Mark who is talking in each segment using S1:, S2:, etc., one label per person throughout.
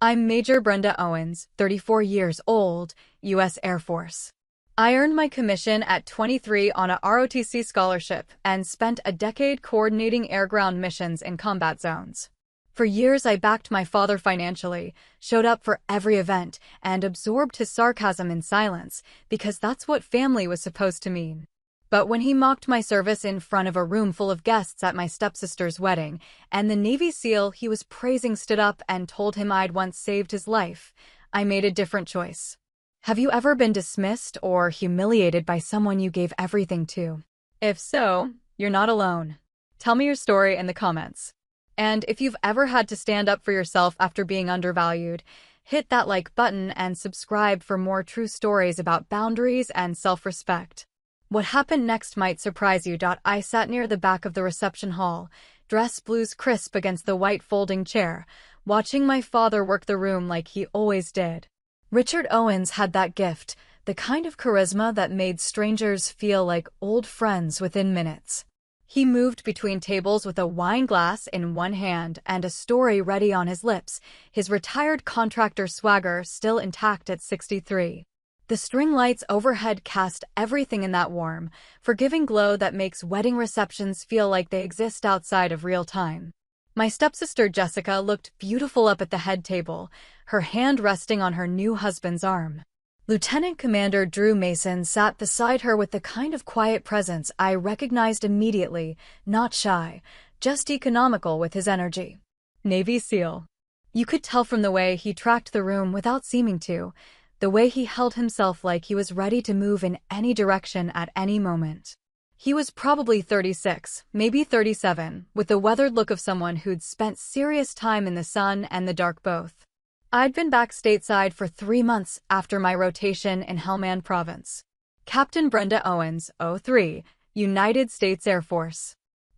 S1: I'm Major Brenda Owens, 34 years old, U.S. Air Force. I earned my commission at 23 on a ROTC scholarship and spent a decade coordinating air-ground missions in combat zones. For years I backed my father financially, showed up for every event, and absorbed his sarcasm in silence, because that's what family was supposed to mean. But when he mocked my service in front of a room full of guests at my stepsister's wedding, and the Navy SEAL he was praising stood up and told him I'd once saved his life, I made a different choice. Have you ever been dismissed or humiliated by someone you gave everything to? If so, you're not alone. Tell me your story in the comments. And if you've ever had to stand up for yourself after being undervalued, hit that like button and subscribe for more true stories about boundaries and self-respect. What happened next might surprise you. I sat near the back of the reception hall, dress blues crisp against the white folding chair, watching my father work the room like he always did. Richard Owens had that gift, the kind of charisma that made strangers feel like old friends within minutes. He moved between tables with a wine glass in one hand and a story ready on his lips, his retired contractor swagger still intact at 63. The string lights overhead cast everything in that warm, forgiving glow that makes wedding receptions feel like they exist outside of real time. My stepsister Jessica looked beautiful up at the head table, her hand resting on her new husband's arm. Lieutenant Commander Drew Mason sat beside her with the kind of quiet presence I recognized immediately, not shy, just economical with his energy. Navy SEAL. You could tell from the way he tracked the room without seeming to, the way he held himself like he was ready to move in any direction at any moment. He was probably 36, maybe 37, with the weathered look of someone who'd spent serious time in the sun and the dark both. I'd been back stateside for 3 months after my rotation in Helmand Province. Captain Brenda Owens, 03, United States Air Force.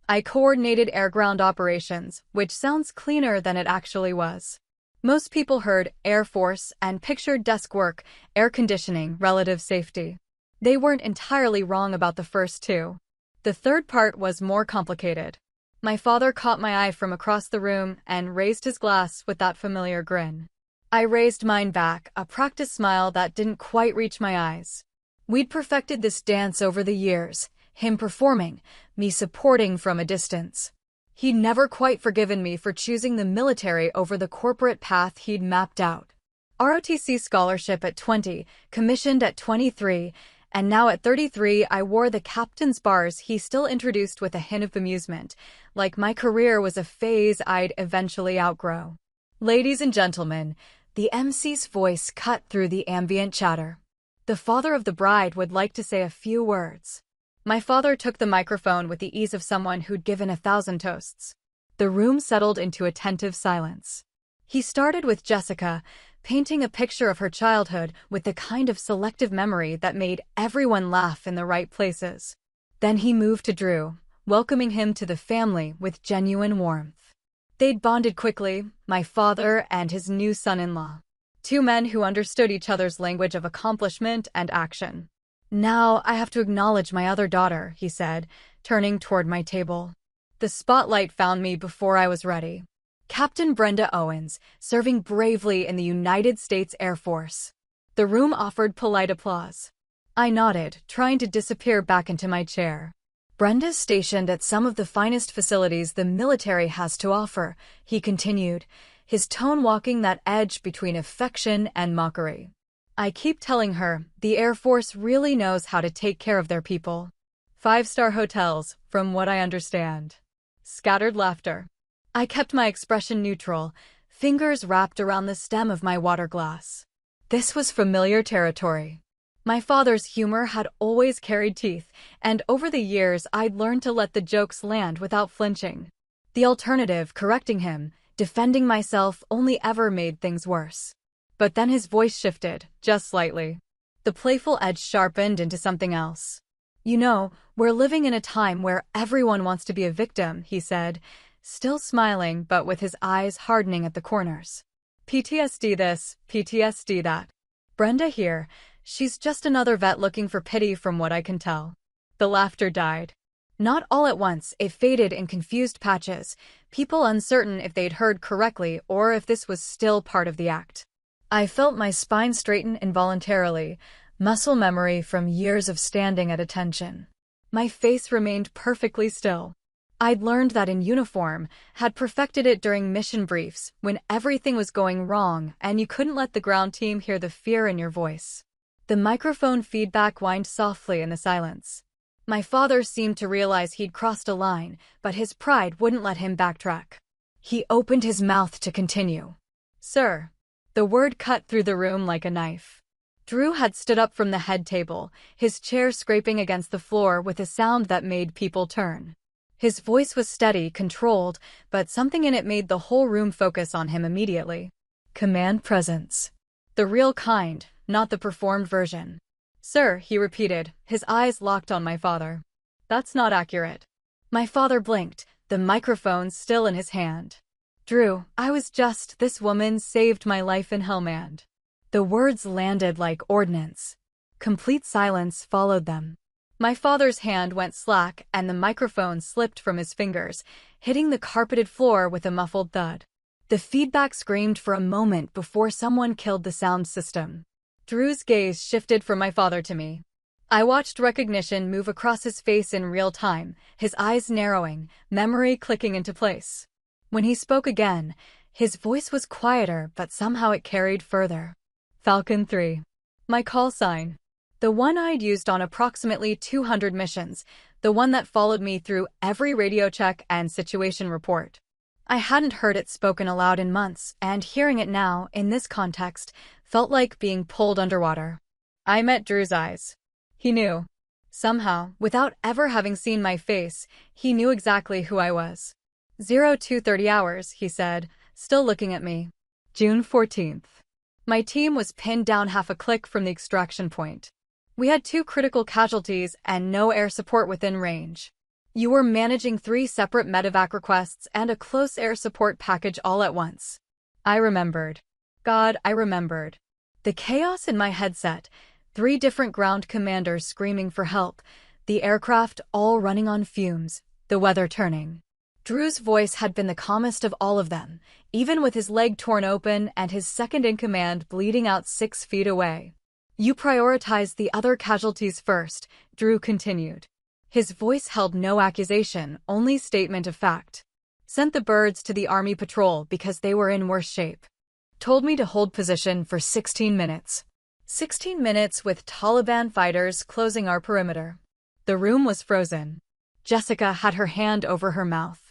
S1: I coordinated air-ground operations, which sounds cleaner than it actually was. Most people heard Air Force and pictured desk work, air conditioning, relative safety. They weren't entirely wrong about the first two. The third part was more complicated. My father caught my eye from across the room and raised his glass with that familiar grin. I raised mine back, a practiced smile that didn't quite reach my eyes. We'd perfected this dance over the years, him performing, me supporting from a distance. He'd never quite forgiven me for choosing the military over the corporate path he'd mapped out. ROTC scholarship at 20, commissioned at 23, and now at 33 I wore the captain's bars he still introduced with a hint of amusement, like my career was a phase I'd eventually outgrow. Ladies and gentlemen, the MC's voice cut through the ambient chatter. The father of the bride would like to say a few words. My father took the microphone with the ease of someone who'd given 1,000 toasts. The room settled into attentive silence. He started with Jessica, painting a picture of her childhood with the kind of selective memory that made everyone laugh in the right places. Then he moved to Drew, welcoming him to the family with genuine warmth. They'd bonded quickly, my father and his new son-in-law. Two men who understood each other's language of accomplishment and action. Now I have to acknowledge my other daughter, he said, turning toward my table. The spotlight found me before I was ready. Captain Brenda Owens, serving bravely in the United States Air Force. The room offered polite applause. I nodded, trying to disappear back into my chair. Brenda's stationed at some of the finest facilities the military has to offer, he continued, his tone walking that edge between affection and mockery. I keep telling her, the Air Force really knows how to take care of their people. 5-star hotels, from what I understand. Scattered laughter. I kept my expression neutral, fingers wrapped around the stem of my water glass. This was familiar territory. My father's humor had always carried teeth, and over the years I'd learned to let the jokes land without flinching. The alternative, correcting him, defending myself, only ever made things worse. But then his voice shifted, just slightly. The playful edge sharpened into something else. You know, we're living in a time where everyone wants to be a victim, he said, still smiling but with his eyes hardening at the corners. PTSD this, PTSD that. Brenda here, she's just another vet looking for pity from what I can tell. The laughter died. Not all at once, it faded in confused patches, people uncertain if they'd heard correctly or if this was still part of the act. I felt my spine straighten involuntarily, muscle memory from years of standing at attention. My face remained perfectly still. I'd learned that in uniform, had perfected it during mission briefs, when everything was going wrong and you couldn't let the ground team hear the fear in your voice. The microphone feedback whined softly in the silence. My father seemed to realize he'd crossed a line, but his pride wouldn't let him backtrack. He opened his mouth to continue. "Sir." The word cut through the room like a knife. Drew had stood up from the head table, his chair scraping against the floor with a sound that made people turn. His voice was steady, controlled, but something in it made the whole room focus on him immediately. Command presence. The real kind, not the performed version. "Sir," he repeated, his eyes locked on my father. "That's not accurate." My father blinked, the microphone still in his hand. "Drew, this woman saved my life in Hellmand." The words landed like ordnance. Complete silence followed them. My father's hand went slack and the microphone slipped from his fingers, hitting the carpeted floor with a muffled thud. The feedback screamed for a moment before someone killed the sound system. Drew's gaze shifted from my father to me. I watched recognition move across his face in real time, his eyes narrowing, memory clicking into place. When he spoke again, his voice was quieter, but somehow it carried further. Falcon 3. My call sign. The one I'd used on approximately 200 missions, the one that followed me through every radio check and situation report. I hadn't heard it spoken aloud in months, and hearing it now, in this context, felt like being pulled underwater. I met Drew's eyes. He knew. Somehow, without ever having seen my face, he knew exactly who I was. 0230 hours, he said, still looking at me. June 14th. My team was pinned down half a click from the extraction point. We had 2 critical casualties and no air support within range. You were managing 3 separate medevac requests and a close air support package all at once. I remembered. God, I remembered. The chaos in my headset, 3 different ground commanders screaming for help, the aircraft all running on fumes, the weather turning. Drew's voice had been the calmest of all of them, even with his leg torn open and his second-in-command bleeding out 6 feet away. "You prioritized the other casualties first," Drew continued. His voice held no accusation, only statement of fact. "Sent the birds to the Army patrol because they were in worse shape. Told me to hold position for 16 minutes. 16 minutes with Taliban fighters closing our perimeter." The room was frozen. Jessica had her hand over her mouth.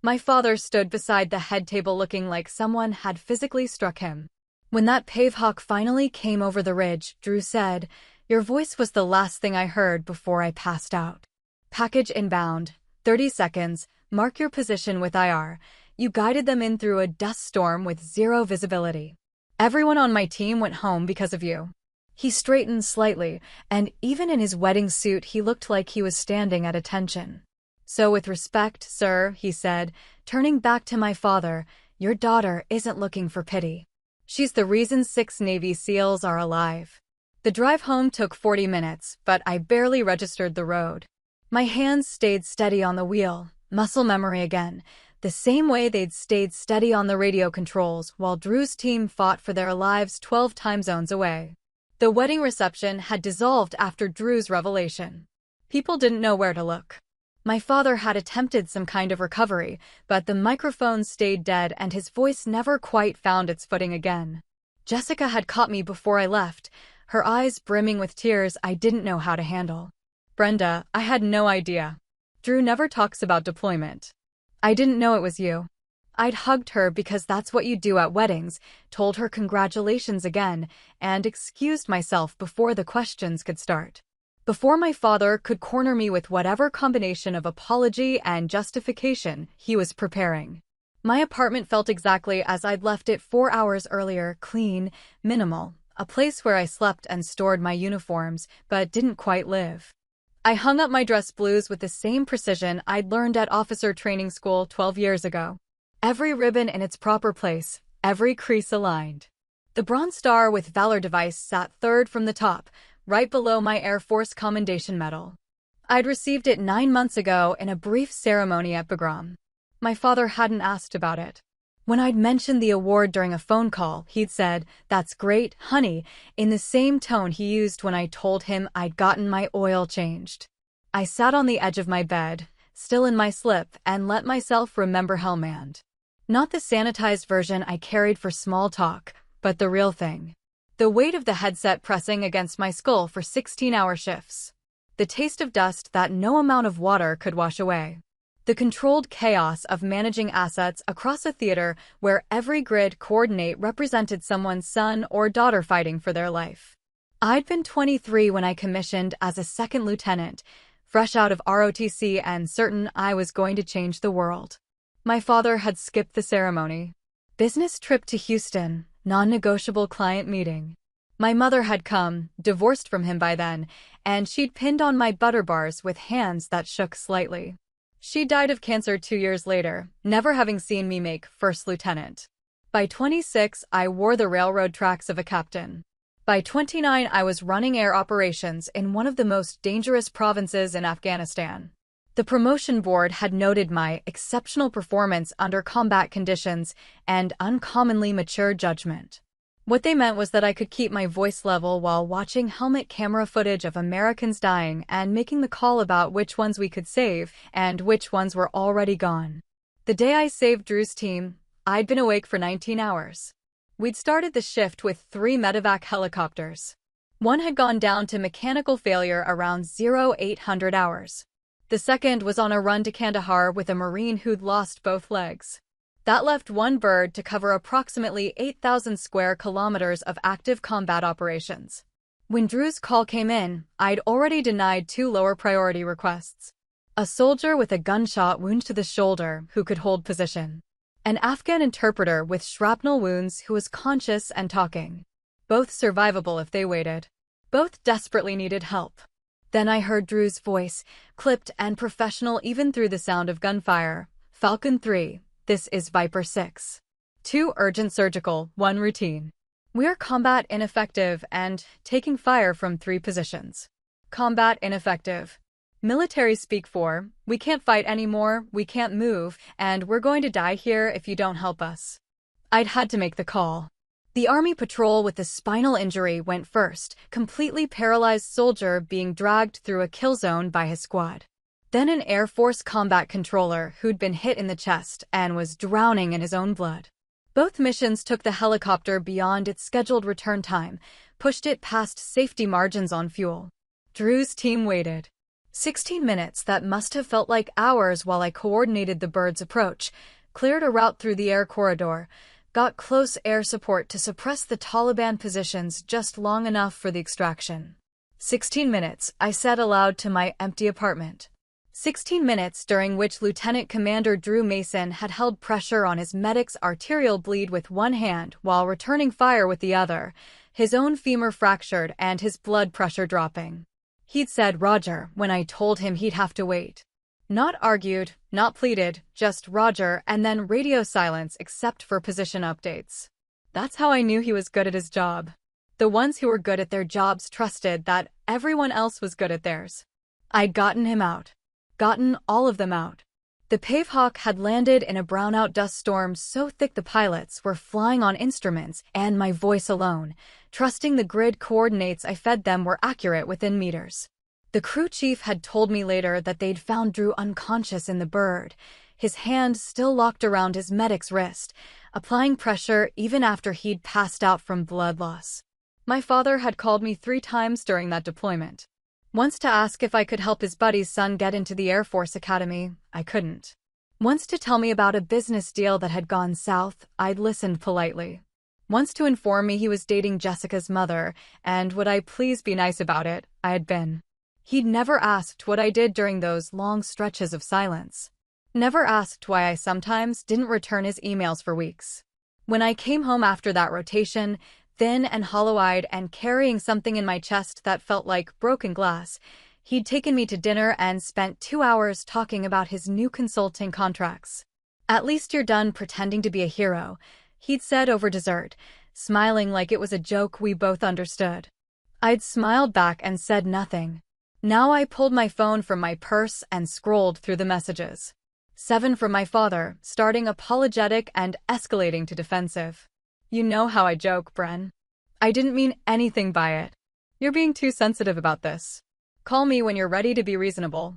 S1: My father stood beside the head table looking like someone had physically struck him. When that Pavehawk finally came over the ridge, Drew said, "Your voice was the last thing I heard before I passed out. Package inbound, 30 seconds, mark your position with IR. You guided them in through a dust storm with 0 visibility. Everyone on my team went home because of you." He straightened slightly, and even in his wedding suit he looked like he was standing at attention. "So with respect, sir," he said, turning back to my father, "your daughter isn't looking for pity. She's the reason 6 Navy SEALs are alive." The drive home took 40 minutes, but I barely registered the road. My hands stayed steady on the wheel, muscle memory again, the same way they'd stayed steady on the radio controls while Drew's team fought for their lives 12 time zones away. The wedding reception had dissolved after Drew's revelation. People didn't know where to look. My father had attempted some kind of recovery, but the microphone stayed dead and his voice never quite found its footing again. Jessica had caught me before I left, her eyes brimming with tears I didn't know how to handle. "Brenda, I had no idea. Drew never talks about deployment. I didn't know it was you." I'd hugged her because that's what you do at weddings, told her congratulations again, and excused myself before the questions could start. Before my father could corner me with whatever combination of apology and justification he was preparing. My apartment felt exactly as I'd left it 4 hours earlier, clean, minimal, a place where I slept and stored my uniforms, but didn't quite live. I hung up my dress blues with the same precision I'd learned at officer training school 12 years ago. Every ribbon in its proper place, every crease aligned. The Bronze Star with Valor device sat third from the top, right below my Air Force Commendation Medal. I'd received it 9 months ago in a brief ceremony at Bagram. My father hadn't asked about it. When I'd mentioned the award during a phone call, he'd said, "That's great, honey," in the same tone he used when I told him I'd gotten my oil changed. I sat on the edge of my bed, still in my slip, and let myself remember Hellman. Not the sanitized version I carried for small talk, but the real thing. The weight of the headset pressing against my skull for 16-hour shifts. The taste of dust that no amount of water could wash away. The controlled chaos of managing assets across a theater where every grid coordinate represented someone's son or daughter fighting for their life. I'd been 23 when I commissioned as a second lieutenant, fresh out of ROTC and certain I was going to change the world. My father had skipped the ceremony. Business trip to Houston, non-negotiable client meeting. My mother had come, divorced from him by then, and she'd pinned on my butter bars with hands that shook slightly. She died of cancer 2 years later, never having seen me make first lieutenant. By 26, I wore the railroad tracks of a captain. By 29, I was running air operations in one of the most dangerous provinces in Afghanistan. The promotion board had noted my exceptional performance under combat conditions and uncommonly mature judgment. What they meant was that I could keep my voice level while watching helmet camera footage of Americans dying and making the call about which ones we could save and which ones were already gone. The day I saved Drew's team, I'd been awake for 19 hours. We'd started the shift with 3 medevac helicopters. One had gone down to mechanical failure around 0800 hours. The second was on a run to Kandahar with a Marine who'd lost both legs. That left one bird to cover approximately 8,000 square kilometers of active combat operations. When Drew's call came in, I'd already denied 2 lower priority requests. A soldier with a gunshot wound to the shoulder who could hold position. An Afghan interpreter with shrapnel wounds who was conscious and talking. Both survivable if they waited. Both desperately needed help. Then I heard Drew's voice, clipped and professional even through the sound of gunfire. "Falcon 3. This is Viper 6. 2 urgent surgical, 1 routine. We're combat ineffective and taking fire from 3 positions. Combat ineffective. Military speak for, we can't fight anymore, we can't move, and we're going to die here if you don't help us." I'd had to make the call. The Army patrol with the spinal injury went first, completely paralyzed soldier being dragged through a kill zone by his squad. Then an Air Force combat controller who'd been hit in the chest and was drowning in his own blood. Both missions took the helicopter beyond its scheduled return time, pushed it past safety margins on fuel. Drew's team waited. 16 minutes that must have felt like hours while I coordinated the bird's approach, cleared a route through the air corridor, got close air support to suppress the Taliban positions just long enough for the extraction. 16 minutes, I said aloud to my empty apartment. 16 minutes during which Lieutenant Commander Drew Mason had held pressure on his medic's arterial bleed with one hand while returning fire with the other, his own femur fractured and his blood pressure dropping. He'd said Roger when I told him he'd have to wait. Not argued, not pleaded, just Roger and then radio silence except for position updates. That's how I knew he was good at his job. The ones who were good at their jobs trusted that everyone else was good at theirs. I'd gotten him out. Gotten all of them out. The Pavehawk had landed in a brownout dust storm so thick the pilots were flying on instruments and my voice alone, trusting the grid coordinates I fed them were accurate within meters. The crew chief had told me later that they'd found Drew unconscious in the bird, his hand still locked around his medic's wrist, applying pressure even after he'd passed out from blood loss. My father had called me 3 times during that deployment. Once to ask if I could help his buddy's son get into the Air Force Academy, I couldn't. Once to tell me about a business deal that had gone south, I'd listened politely. Once to inform me he was dating Jessica's mother, and would I please be nice about it, I had been. He'd never asked what I did during those long stretches of silence. Never asked why I sometimes didn't return his emails for weeks. When I came home after that rotation, thin and hollow-eyed and carrying something in my chest that felt like broken glass, he'd taken me to dinner and spent 2 hours talking about his new consulting contracts. "At least you're done pretending to be a hero," he'd said over dessert, smiling like it was a joke we both understood. I'd smiled back and said nothing. Now I pulled my phone from my purse and scrolled through the messages. 7 from my father, starting apologetic and escalating to defensive. You know how I joke, Bren. I didn't mean anything by it. You're being too sensitive about this. Call me when you're ready to be reasonable.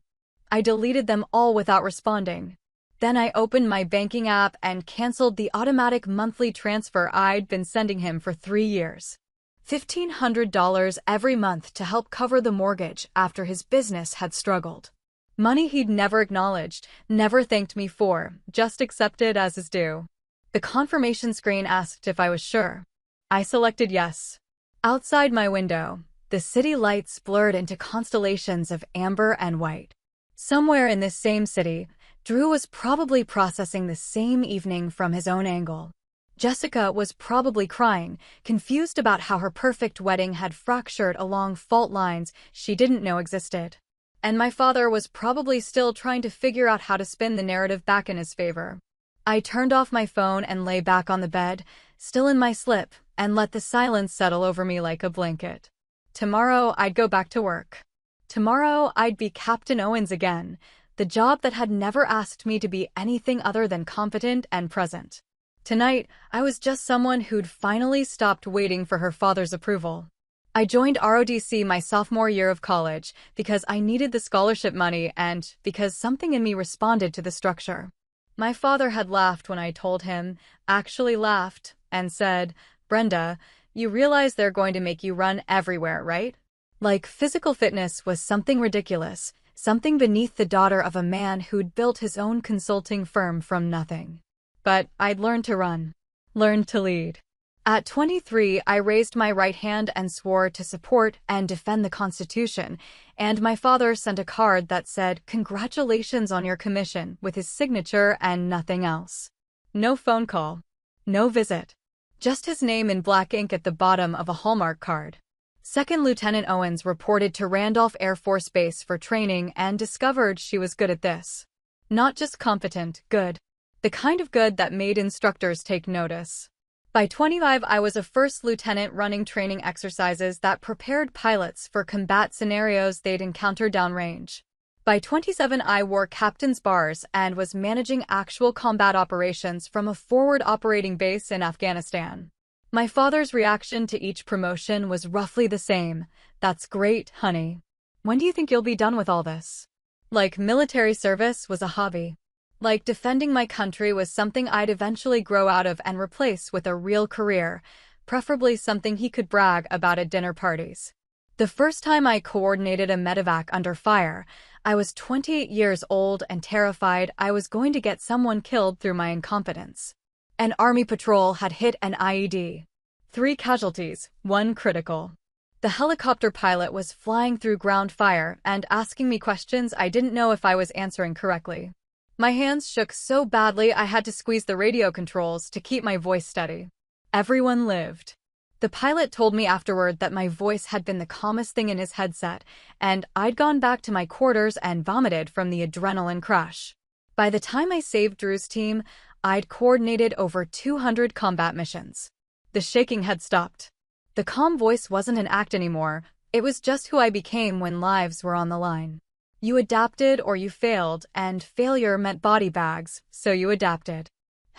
S1: I deleted them all without responding. Then I opened my banking app and canceled the automatic monthly transfer I'd been sending him for 3 years. $1,500 every month to help cover the mortgage after his business had struggled. Money he'd never acknowledged, never thanked me for, just accepted as his due. The confirmation screen asked if I was sure. I selected yes. Outside my window, the city lights blurred into constellations of amber and white. Somewhere in this same city, Drew was probably processing the same evening from his own angle. Jessica was probably crying, confused about how her perfect wedding had fractured along fault lines she didn't know existed. And my father was probably still trying to figure out how to spin the narrative back in his favor. I turned off my phone and lay back on the bed, still in my slip, and let the silence settle over me like a blanket. Tomorrow I'd go back to work. Tomorrow I'd be Captain Owens again, the job that had never asked me to be anything other than competent and present. Tonight, I was just someone who'd finally stopped waiting for her father's approval. I joined ROTC my sophomore year of college because I needed the scholarship money and because something in me responded to the structure. My father had laughed when I told him, actually laughed, and said, Brenda, you realize they're going to make you run everywhere, right? Like physical fitness was something ridiculous, something beneath the daughter of a man who'd built his own consulting firm from nothing. But I'd learned to run, learned to lead. At 23, I raised my right hand and swore to support and defend the Constitution, and my father sent a card that said, "Congratulations on your commission," with his signature and nothing else. No phone call, no visit. Just his name in black ink at the bottom of a Hallmark card. Second Lieutenant Owens reported to Randolph Air Force Base for training and discovered she was good at this. Not just competent, good. The kind of good that made instructors take notice. By 25, I was a first lieutenant running training exercises that prepared pilots for combat scenarios they'd encounter downrange. By 27, I wore captain's bars and was managing actual combat operations from a forward operating base in Afghanistan. My father's reaction to each promotion was roughly the same. That's great, honey. When do you think you'll be done with all this? Like military service was a hobby. Like defending my country was something I'd eventually grow out of and replace with a real career, preferably something he could brag about at dinner parties. The first time I coordinated a medevac under fire, I was 28 years old and terrified I was going to get someone killed through my incompetence. An Army patrol had hit an IED. 3 casualties, 1 critical. The helicopter pilot was flying through ground fire and asking me questions I didn't know if I was answering correctly. My hands shook so badly I had to squeeze the radio controls to keep my voice steady. Everyone lived. The pilot told me afterward that my voice had been the calmest thing in his headset, and I'd gone back to my quarters and vomited from the adrenaline crush. By the time I saved Drew's team, I'd coordinated over 200 combat missions. The shaking had stopped. The calm voice wasn't an act anymore, it was just who I became when lives were on the line. You adapted or you failed, and failure meant body bags, so you adapted.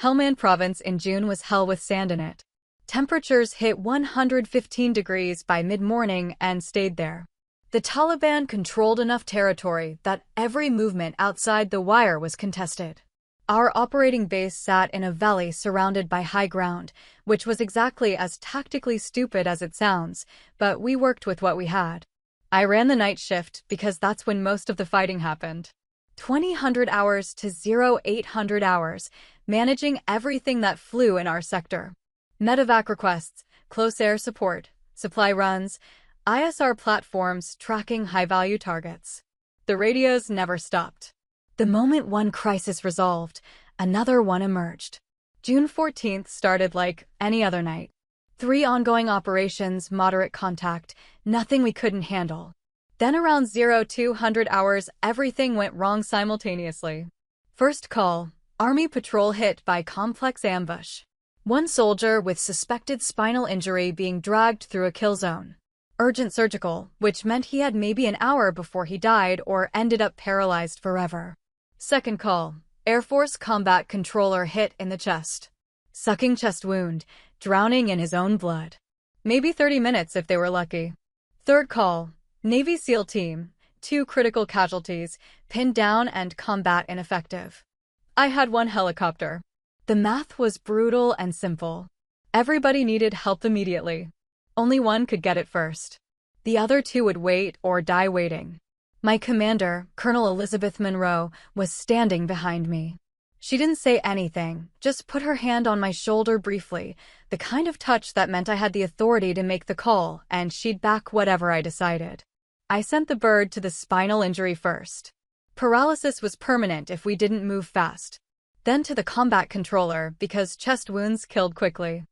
S1: Helmand Province in June was hell with sand in it. Temperatures hit 115 degrees by mid-morning and stayed there. The Taliban controlled enough territory that every movement outside the wire was contested. Our operating base sat in a valley surrounded by high ground, which was exactly as tactically stupid as it sounds, but we worked with what we had. I ran the night shift because that's when most of the fighting happened. 2,000 hours to 0800 hours, managing everything that flew in our sector. Medevac requests, close air support, supply runs, ISR platforms tracking high-value targets. The radios never stopped. The moment one crisis resolved, another one emerged. June 14th started like any other night. 3 ongoing operations, moderate contact, nothing we couldn't handle. Then around 0200 hours, everything went wrong simultaneously. First call, Army patrol hit by complex ambush. 1 soldier with suspected spinal injury being dragged through a kill zone. Urgent surgical, which meant he had maybe an hour before he died or ended up paralyzed forever. Second call, Air Force combat controller hit in the chest. Sucking chest wound, drowning in his own blood. Maybe 30 minutes if they were lucky. Third call, Navy SEAL team, 2 critical casualties, pinned down and combat ineffective. I had 1 helicopter. The math was brutal and simple. Everybody needed help immediately. Only 1 could get it first. The other 2 would wait or die waiting. My commander, Colonel Elizabeth Monroe, was standing behind me. She didn't say anything, just put her hand on my shoulder briefly, the kind of touch that meant I had the authority to make the call, and she'd back whatever I decided. I sent the bird to the spinal injury first. Paralysis was permanent if we didn't move fast. Then to the combat controller, because chest wounds killed quickly.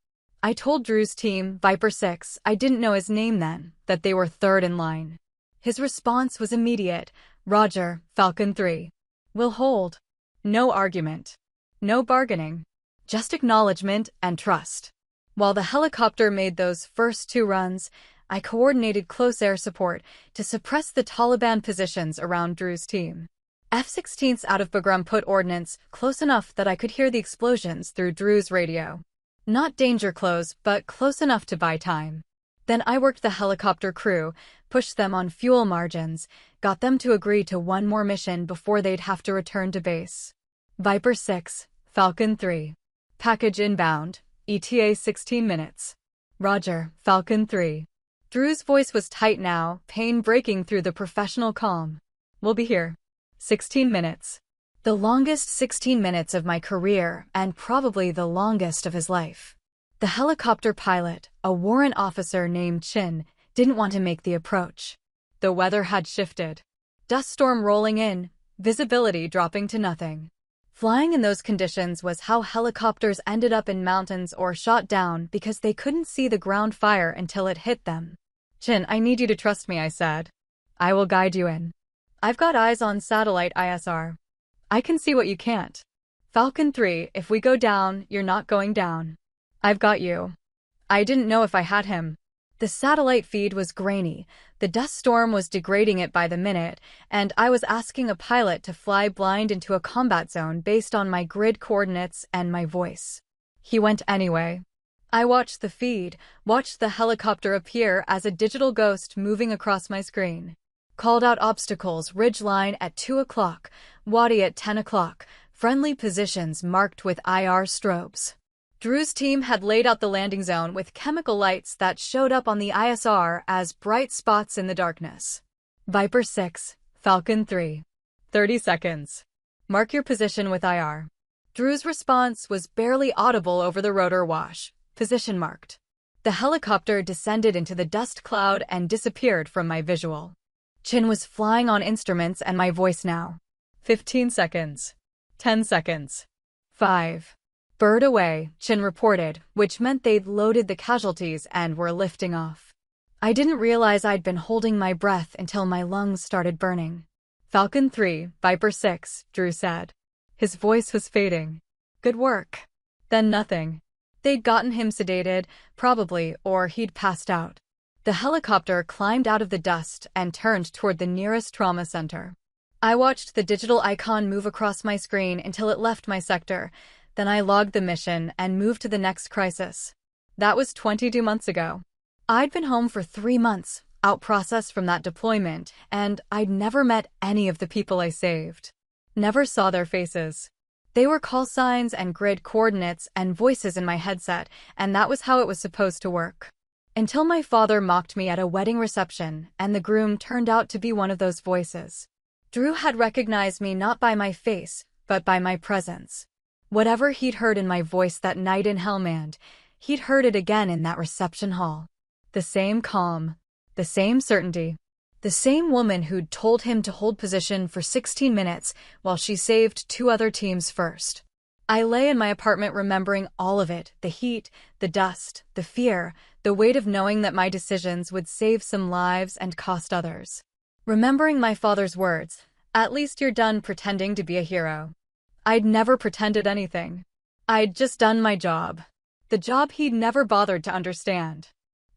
S1: I told Drew's team, Viper 6, I didn't know his name then, that they were third in line. His response was immediate. Roger, Falcon 3. We'll hold. No argument. No bargaining. Just acknowledgement and trust. While the helicopter made those first 2 runs, I coordinated close air support to suppress the Taliban positions around Drew's team. F-16s out of Bagram put ordnance close enough that I could hear the explosions through Drew's radio. Not danger close, but close enough to buy time. Then I worked the helicopter crew, pushed them on fuel margins, got them to agree to 1 more mission before they'd have to return to base. Viper 6, Falcon 3. Package inbound, ETA 16 minutes. Roger, Falcon 3. Drew's voice was tight now, pain breaking through the professional calm. We'll be here. 16 minutes. The longest 16 minutes of my career, and probably the longest of his life. The helicopter pilot, a warrant officer named Chin, didn't want to make the approach. The weather had shifted. Dust storm rolling in, visibility dropping to nothing. Flying in those conditions was how helicopters ended up in mountains or shot down because they couldn't see the ground fire until it hit them. Chin, I need you to trust me, I said. I will guide you in. I've got eyes on satellite ISR. I can see what you can't. Falcon 3, if we go down, you're not going down. I've got you. I didn't know if I had him. The satellite feed was grainy, the dust storm was degrading it by the minute, and I was asking a pilot to fly blind into a combat zone based on my grid coordinates and my voice. He went anyway. I watched the feed, watched the helicopter appear as a digital ghost moving across my screen. Called out obstacles, ridgeline at 2 o'clock, Wadi at 10 o'clock, friendly positions marked with IR strobes. Drew's team had laid out the landing zone with chemical lights that showed up on the ISR as bright spots in the darkness. Viper 6, Falcon 3. 30 seconds. Mark your position with IR. Drew's response was barely audible over the rotor wash. Position marked. The helicopter descended into the dust cloud and disappeared from my visual. Chin was flying on instruments and my voice now. 15 seconds. 10 seconds. 5. Bird away, Chin reported, which meant they'd loaded the casualties and were lifting off. I didn't realize I'd been holding my breath until my lungs started burning. Falcon 3, Viper 6, Drew said. His voice was fading. Good work. Then nothing. They'd gotten him sedated, probably, or he'd passed out. The helicopter climbed out of the dust and turned toward the nearest trauma center. I watched the digital icon move across my screen until it left my sector. Then I logged the mission and moved to the next crisis. That was 22 months ago. I'd been home for 3 months, out-processed from that deployment, and I'd never met any of the people I saved. Never saw their faces. They were call signs and grid coordinates and voices in my headset, and that was how it was supposed to work. Until my father mocked me at a wedding reception, and the groom turned out to be one of those voices. Drew had recognized me not by my face, but by my presence. Whatever he'd heard in my voice that night in Helmand, he'd heard it again in that reception hall. The same calm, the same certainty, the same woman who'd told him to hold position for 16 minutes while she saved 2 other teams first. I lay in my apartment remembering all of it, the heat, the dust, the fear, the weight of knowing that my decisions would save some lives and cost others. Remembering my father's words, "At least you're done pretending to be a hero." I'd never pretended anything. I'd just done my job. The job he'd never bothered to understand.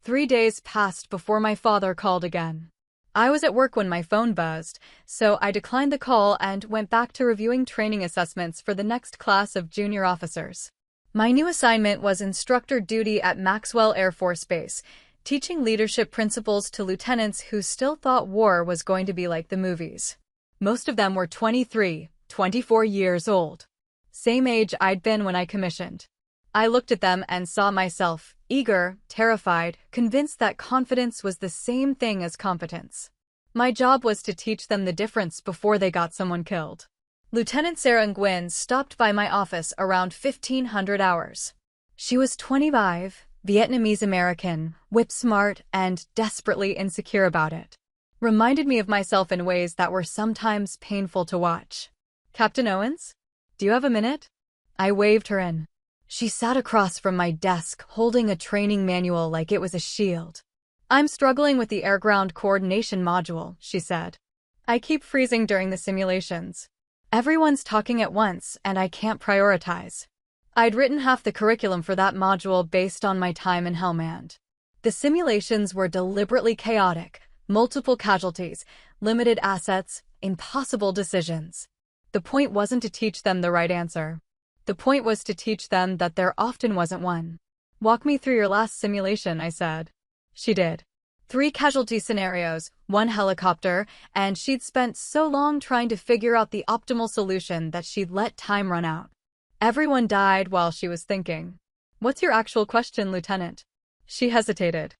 S1: 3 days passed before my father called again. I was at work when my phone buzzed, so I declined the call and went back to reviewing training assessments for the next class of junior officers. My new assignment was instructor duty at Maxwell Air Force Base, teaching leadership principles to lieutenants who still thought war was going to be like the movies. Most of them were 23, 24 years old. Same age I'd been when I commissioned. I looked at them and saw myself, eager, terrified, convinced that confidence was the same thing as competence. My job was to teach them the difference before they got someone killed. Lieutenant Sarah Nguyen stopped by my office around 1500 hours. She was 25, Vietnamese-American, whip-smart, and desperately insecure about it. Reminded me of myself in ways that were sometimes painful to watch. "Captain Owens? Do you have a minute?" I waved her in. She sat across from my desk, holding a training manual like it was a shield. "I'm struggling with the air-ground coordination module," she said. "I keep freezing during the simulations. Everyone's talking at once, and I can't prioritize." I'd written half the curriculum for that module based on my time in Helmand. The simulations were deliberately chaotic, multiple casualties, limited assets, impossible decisions. The point wasn't to teach them the right answer. The point was to teach them that there often wasn't one. "Walk me through your last simulation," I said. She did. 3 casualty scenarios, 1 helicopter, and she'd spent so long trying to figure out the optimal solution that she'd let time run out. Everyone died while she was thinking. "What's your actual question, Lieutenant?" She hesitated.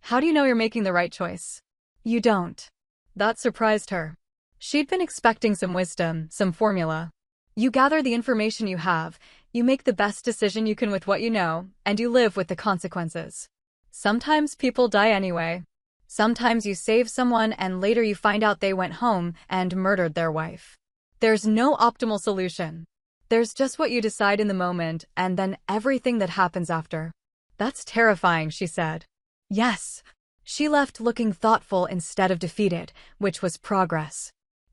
S1: "How do you know you're making the right choice?" "You don't." That surprised her. She'd been expecting some wisdom, some formula. You gather the information you have, you make the best decision you can with what you know, and you live with the consequences. Sometimes people die anyway. Sometimes you save someone and later you find out they went home and murdered their wife. There's no optimal solution. There's just what you decide in the moment and then everything that happens after. "That's terrifying," she said. "Yes." She left looking thoughtful instead of defeated, which was progress.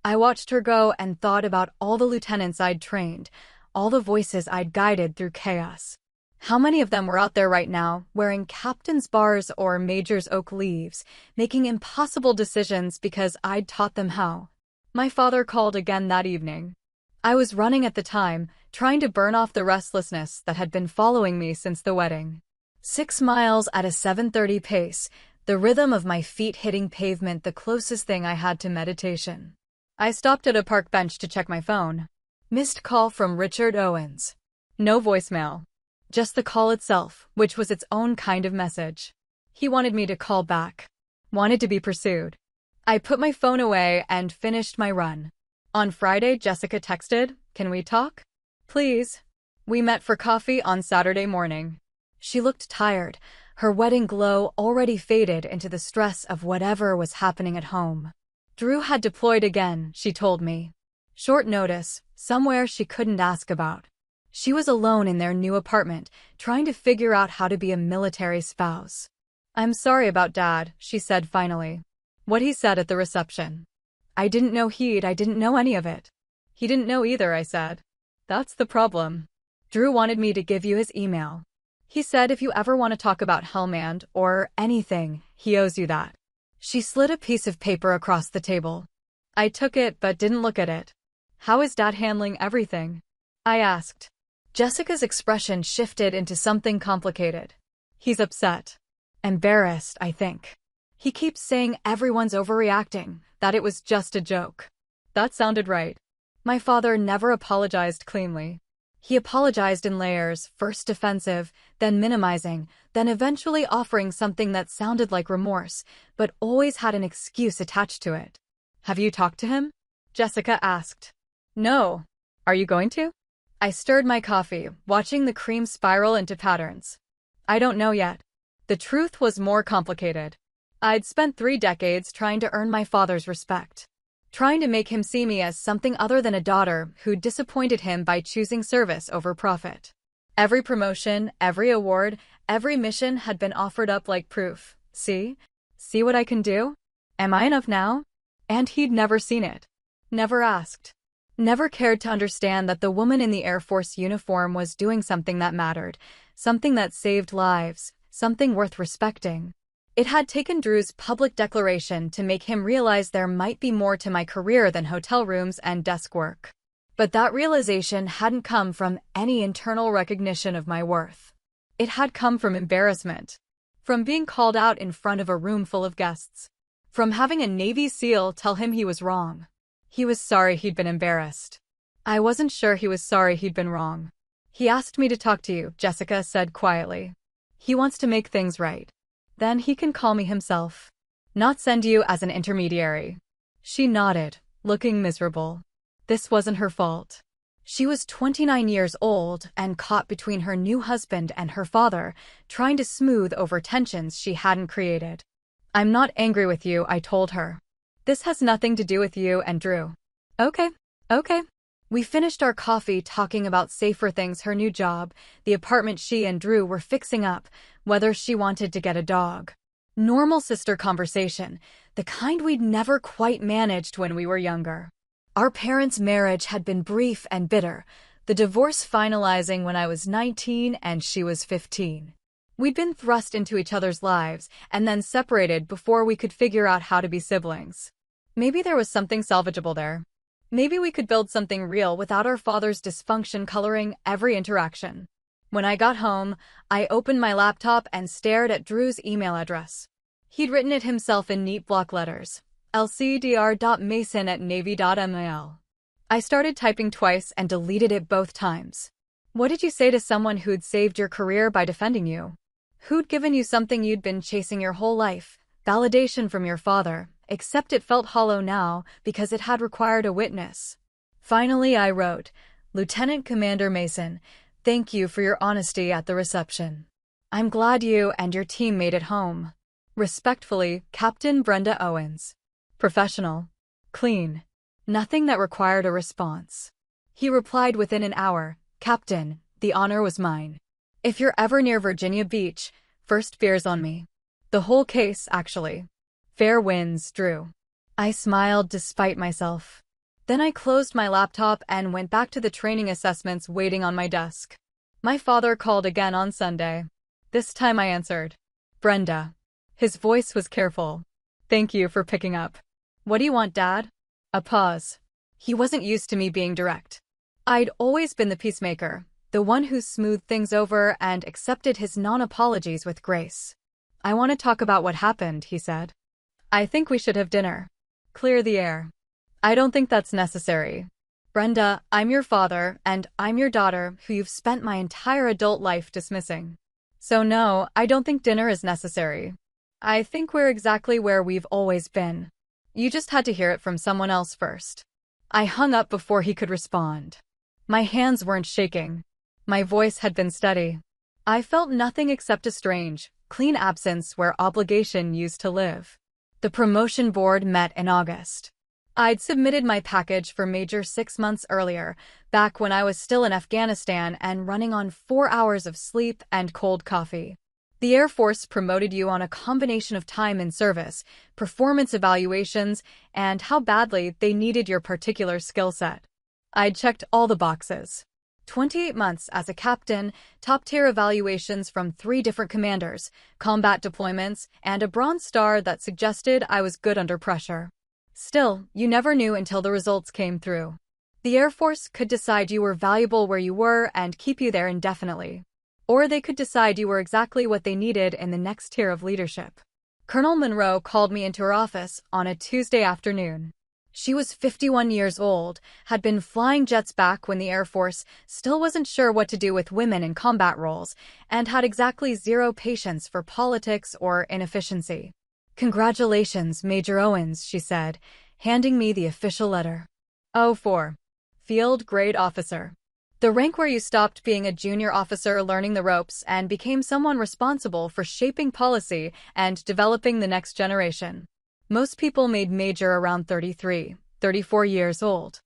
S1: I watched her go and thought about all the lieutenants I'd trained, all the voices I'd guided through chaos. How many of them were out there right now, wearing captain's bars or major's oak leaves, making impossible decisions because I'd taught them how? My father called again that evening. I was running at the time, trying to burn off the restlessness that had been following me since the wedding. 6 miles at a 7:30 pace, the rhythm of my feet hitting pavement the closest thing I had to meditation. I stopped at a park bench to check my phone. Missed call from Richard Owens. No voicemail. Just the call itself, which was its own kind of message. He wanted me to call back. Wanted to be pursued. I put my phone away and finished my run. On Friday, Jessica texted, "Can we talk?" "Please." We met for coffee on Saturday morning. She looked tired, her wedding glow already faded into the stress of whatever was happening at home. Drew had deployed again, she told me. Short notice, somewhere she couldn't ask about. She was alone in their new apartment, trying to figure out how to be a military spouse. "I'm sorry about Dad," she said finally. What he said at the reception. I didn't know any of it. He didn't know either, I said. That's the problem. Drew wanted me to give you his email. He said if you ever want to talk about Helmand or anything, he owes you that. She slid a piece of paper across the table. I took it but didn't look at it. "How is Dad handling everything?" I asked. Jessica's expression shifted into something complicated. "He's upset. Embarrassed, I think. He keeps saying everyone's overreacting, that it was just a joke." That sounded right. My father never apologized cleanly. He apologized in layers, first defensive, then minimizing, then eventually offering something that sounded like remorse, but always had an excuse attached to it. "Have you talked to him?" Jessica asked. "No. Are you going to?" I stirred my coffee, watching the cream spiral into patterns. "I don't know yet." The truth was more complicated. I'd spent 3 decades trying to earn my father's respect. Trying to make him see me as something other than a daughter who disappointed him by choosing service over profit. Every promotion, every award, every mission had been offered up like proof. See what I can do? Am I enough now? And he'd never seen it. Never asked. Never cared to understand that the woman in the Air Force uniform was doing something that mattered, something that saved lives, something worth respecting. It had taken Drew's public declaration to make him realize there might be more to my career than hotel rooms and desk work. But that realization hadn't come from any internal recognition of my worth. It had come from embarrassment. From being called out in front of a room full of guests. From having a Navy SEAL tell him he was wrong. He was sorry he'd been embarrassed. I wasn't sure he was sorry he'd been wrong. He asked me to talk to you, Jessica said quietly. He wants to make things right. Then he can call me himself. Not send you as an intermediary. She nodded, looking miserable. This wasn't her fault. She was 29 years old and caught between her new husband and her father, trying to smooth over tensions she hadn't created. I'm not angry with you, I told her. This has nothing to do with you and Drew. Okay. We finished our coffee talking about safer things, her new job, the apartment she and Drew were fixing up, whether she wanted to get a dog. Normal sister conversation, the kind we'd never quite managed when we were younger. Our parents' marriage had been brief and bitter, the divorce finalizing when I was 19 and she was 15. We'd been thrust into each other's lives and then separated before we could figure out how to be siblings. Maybe there was something salvageable there. Maybe we could build something real without our father's dysfunction coloring every interaction. When I got home, I opened my laptop and stared at Drew's email address. He'd written it himself in neat block letters. lcdr.mason@navy.mil. I started typing twice and deleted it both times. What did you say to someone who'd saved your career by defending you? Who'd given you something you'd been chasing your whole life, validation from your father, except it felt hollow now because it had required a witness. Finally, I wrote, Lieutenant Commander Mason, thank you for your honesty at the reception. I'm glad you and your team made it home. Respectfully, Captain Brenda Owens. Professional. Clean. Nothing that required a response. He replied within an hour, Captain, the honor was mine. If you're ever near Virginia Beach, first beer's on me. The whole case, actually. Fair winds, Drew. I smiled despite myself. Then I closed my laptop and went back to the training assessments waiting on my desk. My father called again on Sunday. This time I answered. Brenda. His voice was careful. Thank you for picking up. What do you want, Dad? A pause. He wasn't used to me being direct. I'd always been the peacemaker, the one who smoothed things over and accepted his non-apologies with grace. I want to talk about what happened, he said. I think we should have dinner. Clear the air. I don't think that's necessary. Brenda, I'm your father, and I'm your daughter, who you've spent my entire adult life dismissing. So no, I don't think dinner is necessary. I think we're exactly where we've always been. You just had to hear it from someone else first. I hung up before he could respond. My hands weren't shaking. My voice had been steady. I felt nothing except a strange, clean absence where obligation used to live. The promotion board met in August. I'd submitted my package for Major 6 months earlier, back when I was still in Afghanistan and running on 4 hours of sleep and cold coffee. The Air Force promoted you on a combination of time in service, performance evaluations, and how badly they needed your particular skill set. I'd checked all the boxes. 28 months as a captain, top-tier evaluations from 3 different commanders, combat deployments, and a Bronze Star that suggested I was good under pressure. Still, you never knew until the results came through. The Air Force could decide you were valuable where you were and keep you there indefinitely. Or they could decide you were exactly what they needed in the next tier of leadership. Colonel Monroe called me into her office on a Tuesday afternoon. She was 51 years old, had been flying jets back when the Air Force still wasn't sure what to do with women in combat roles, and had exactly 0 patience for politics or inefficiency. Congratulations, Major Owens, she said, handing me the official letter. Oh, for Field Grade Officer. The rank where you stopped being a junior officer learning the ropes and became someone responsible for shaping policy and developing the next generation. Most people made major around 33, 34 years old.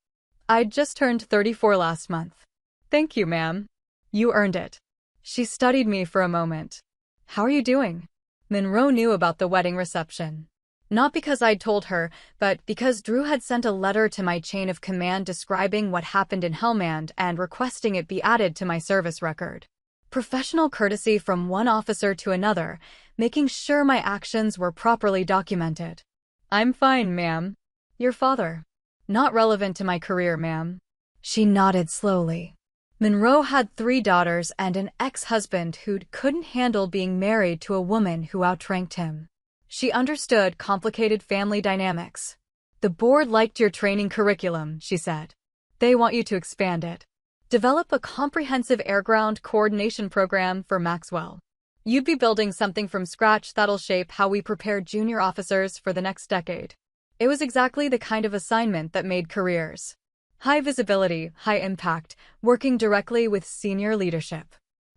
S1: I'd just turned 34 last month. Thank you, ma'am. You earned it. She studied me for a moment. How are you doing? Monroe knew about the wedding reception. Not because I'd told her, but because Drew had sent a letter to my chain of command describing what happened in Helmand and requesting it be added to my service record. Professional courtesy from one officer to another, making sure my actions were properly documented. I'm fine, ma'am. Your father? Not relevant to my career, ma'am. She nodded slowly. Monroe had 3 daughters and an ex-husband who couldn't handle being married to a woman who outranked him. She understood complicated family dynamics. The board liked your training curriculum, she said. They want you to expand it. Develop a comprehensive air-ground coordination program for Maxwell. You'd be building something from scratch that'll shape how we prepare junior officers for the next decade. It was exactly the kind of assignment that made careers. High visibility, high impact, working directly with senior leadership.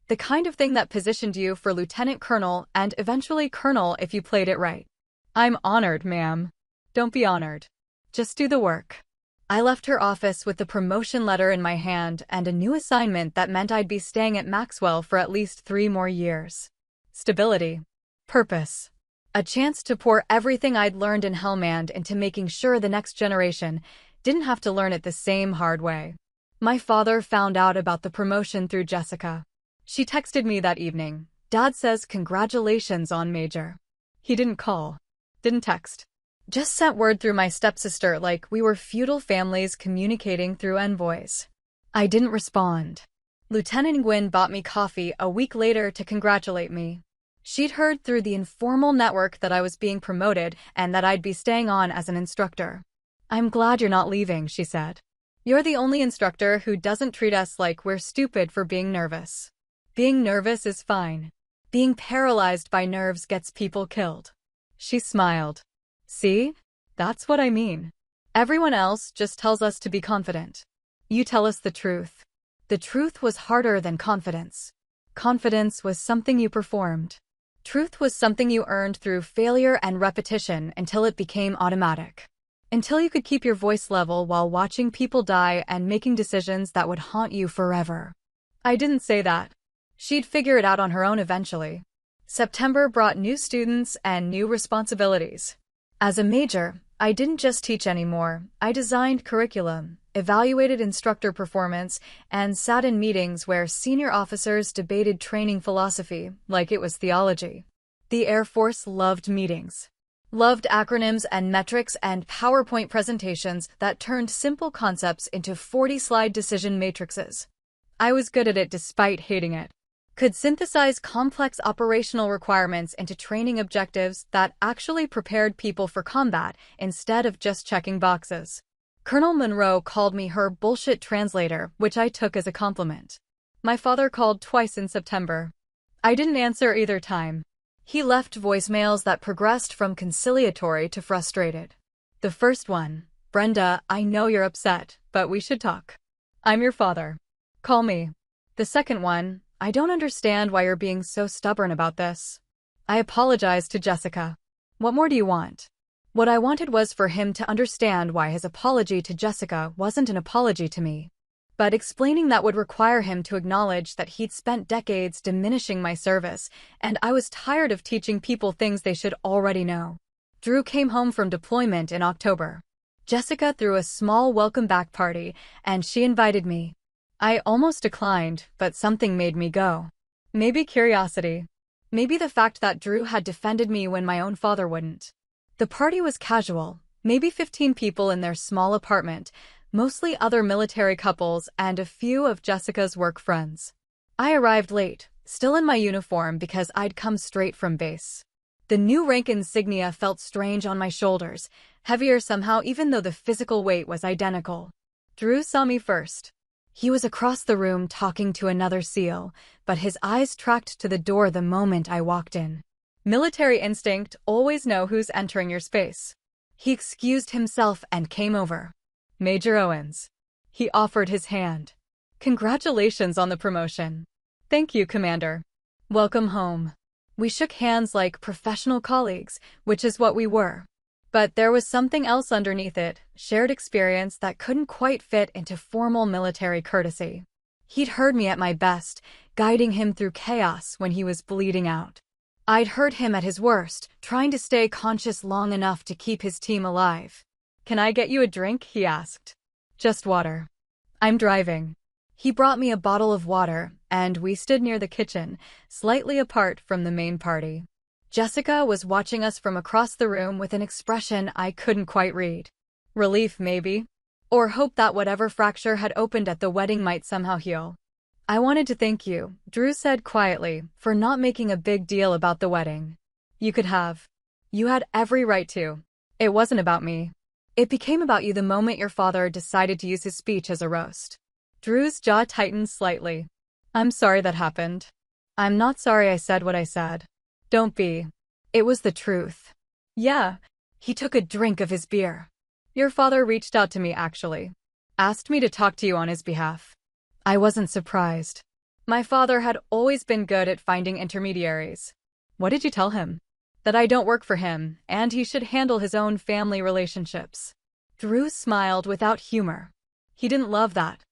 S1: The kind of thing that positioned you for lieutenant colonel and eventually colonel if you played it right. I'm honored, ma'am. Don't be honored. Just do the work. I left her office with the promotion letter in my hand and a new assignment that meant I'd be staying at Maxwell for at least 3 more years. Stability. Purpose. A chance to pour everything I'd learned in Hellmand into making sure the next generation didn't have to learn it the same hard way. My father found out about the promotion through Jessica. She texted me that evening. Dad says congratulations on Major. He didn't call. Didn't text. Just sent word through my stepsister like we were feudal families communicating through envoys. I didn't respond. Lieutenant Nguyen bought me coffee a week later to congratulate me. She'd heard through the informal network that I was being promoted and that I'd be staying on as an instructor. I'm glad you're not leaving, she said. You're the only instructor who doesn't treat us like we're stupid for being nervous. Being nervous is fine. Being paralyzed by nerves gets people killed. She smiled. See? That's what I mean. Everyone else just tells us to be confident. You tell us the truth. The truth was harder than confidence. Confidence was something you performed. Truth was something you earned through failure and repetition until it became automatic. Until you could keep your voice level while watching people die and making decisions that would haunt you forever. I didn't say that. She'd figure it out on her own eventually. September brought new students and new responsibilities. As a major, I didn't just teach anymore. I designed curriculum, evaluated instructor performance, and sat in meetings where senior officers debated training philosophy like it was theology. The Air Force loved meetings. Loved acronyms and metrics and PowerPoint presentations that turned simple concepts into 40-slide decision matrices. I was good at it despite hating it. Could synthesize complex operational requirements into training objectives that actually prepared people for combat instead of just checking boxes. Colonel Monroe called me her bullshit translator, which I took as a compliment. My father called twice in September. I didn't answer either time. He left voicemails that progressed from conciliatory to frustrated. The first one, Brenda, I know you're upset, but we should talk. I'm your father. Call me. The second one, I don't understand why you're being so stubborn about this. I apologized to Jessica. What more do you want? What I wanted was for him to understand why his apology to Jessica wasn't an apology to me. But explaining that would require him to acknowledge that he'd spent decades diminishing my service, and I was tired of teaching people things they should already know. Drew came home from deployment in October. Jessica threw a small welcome back party, and she invited me. I almost declined, but something made me go. Maybe curiosity. Maybe the fact that Drew had defended me when my own father wouldn't. The party was casual, maybe 15 people in their small apartment, mostly other military couples and a few of Jessica's work friends. I arrived late, still in my uniform because I'd come straight from base. The new rank insignia felt strange on my shoulders, heavier somehow even though the physical weight was identical. Drew saw me first. He was across the room talking to another SEAL, but his eyes tracked to the door the moment I walked in. Military instinct, always know who's entering your space. He excused himself and came over. Major Owens. He offered his hand. Congratulations on the promotion. Thank you, Commander. Welcome home. We shook hands like professional colleagues, which is what we were. But there was something else underneath it, shared experience that couldn't quite fit into formal military courtesy. He'd heard me at my best, guiding him through chaos when he was bleeding out. I'd heard him at his worst, trying to stay conscious long enough to keep his team alive. Can I get you a drink? He asked. Just water. I'm driving. He brought me a bottle of water, and we stood near the kitchen, slightly apart from the main party. Jessica was watching us from across the room with an expression I couldn't quite read. Relief, maybe? Or hope that whatever fracture had opened at the wedding might somehow heal. I wanted to thank you, Drew said quietly, for not making a big deal about the wedding. You could have. You had every right to. It wasn't about me. It became about you the moment your father decided to use his speech as a roast. Drew's jaw tightened slightly. I'm sorry that happened. I'm not sorry I said what I said. Don't be. It was the truth. Yeah. He took a drink of his beer. Your father reached out to me actually. Asked me to talk to you on his behalf. I wasn't surprised. My father had always been good at finding intermediaries. What did you tell him? That I don't work for him, and he should handle his own family relationships. Drew smiled without humor. He didn't love that.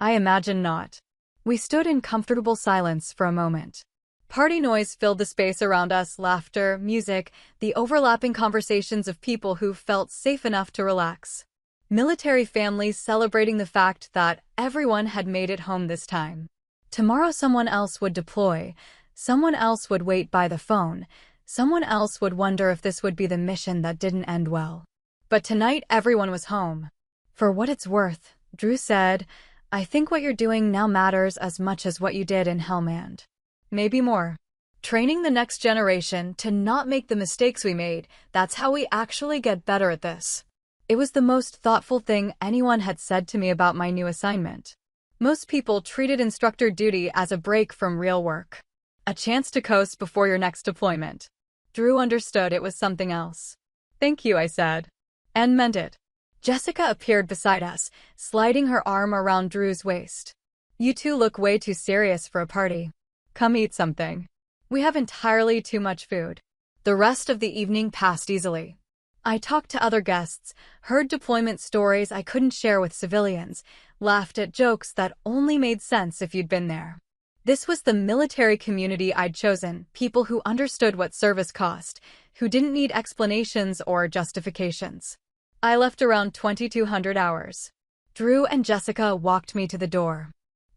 S1: I imagine not. We stood in comfortable silence for a moment. Party noise filled the space around us, laughter, music, the overlapping conversations of people who felt safe enough to relax. Military families celebrating the fact that everyone had made it home this time. Tomorrow someone else would deploy, someone else would wait by the phone, someone else would wonder if this would be the mission that didn't end well. But tonight everyone was home. For what it's worth, Drew said, I think what you're doing now matters as much as what you did in Helmand. Maybe more. Training the next generation to not make the mistakes we made, that's how we actually get better at this. It was the most thoughtful thing anyone had said to me about my new assignment. Most people treated instructor duty as a break from real work. A chance to coast before your next deployment. Drew understood it was something else. Thank you, I said. And meant it. Jessica appeared beside us, sliding her arm around Drew's waist. You two look way too serious for a party. Come eat something. We have entirely too much food. The rest of the evening passed easily. I talked to other guests, heard deployment stories I couldn't share with civilians, laughed at jokes that only made sense if you'd been there. This was the military community I'd chosen, people who understood what service cost, who didn't need explanations or justifications. I left around 2200 hours. Drew and Jessica walked me to the door.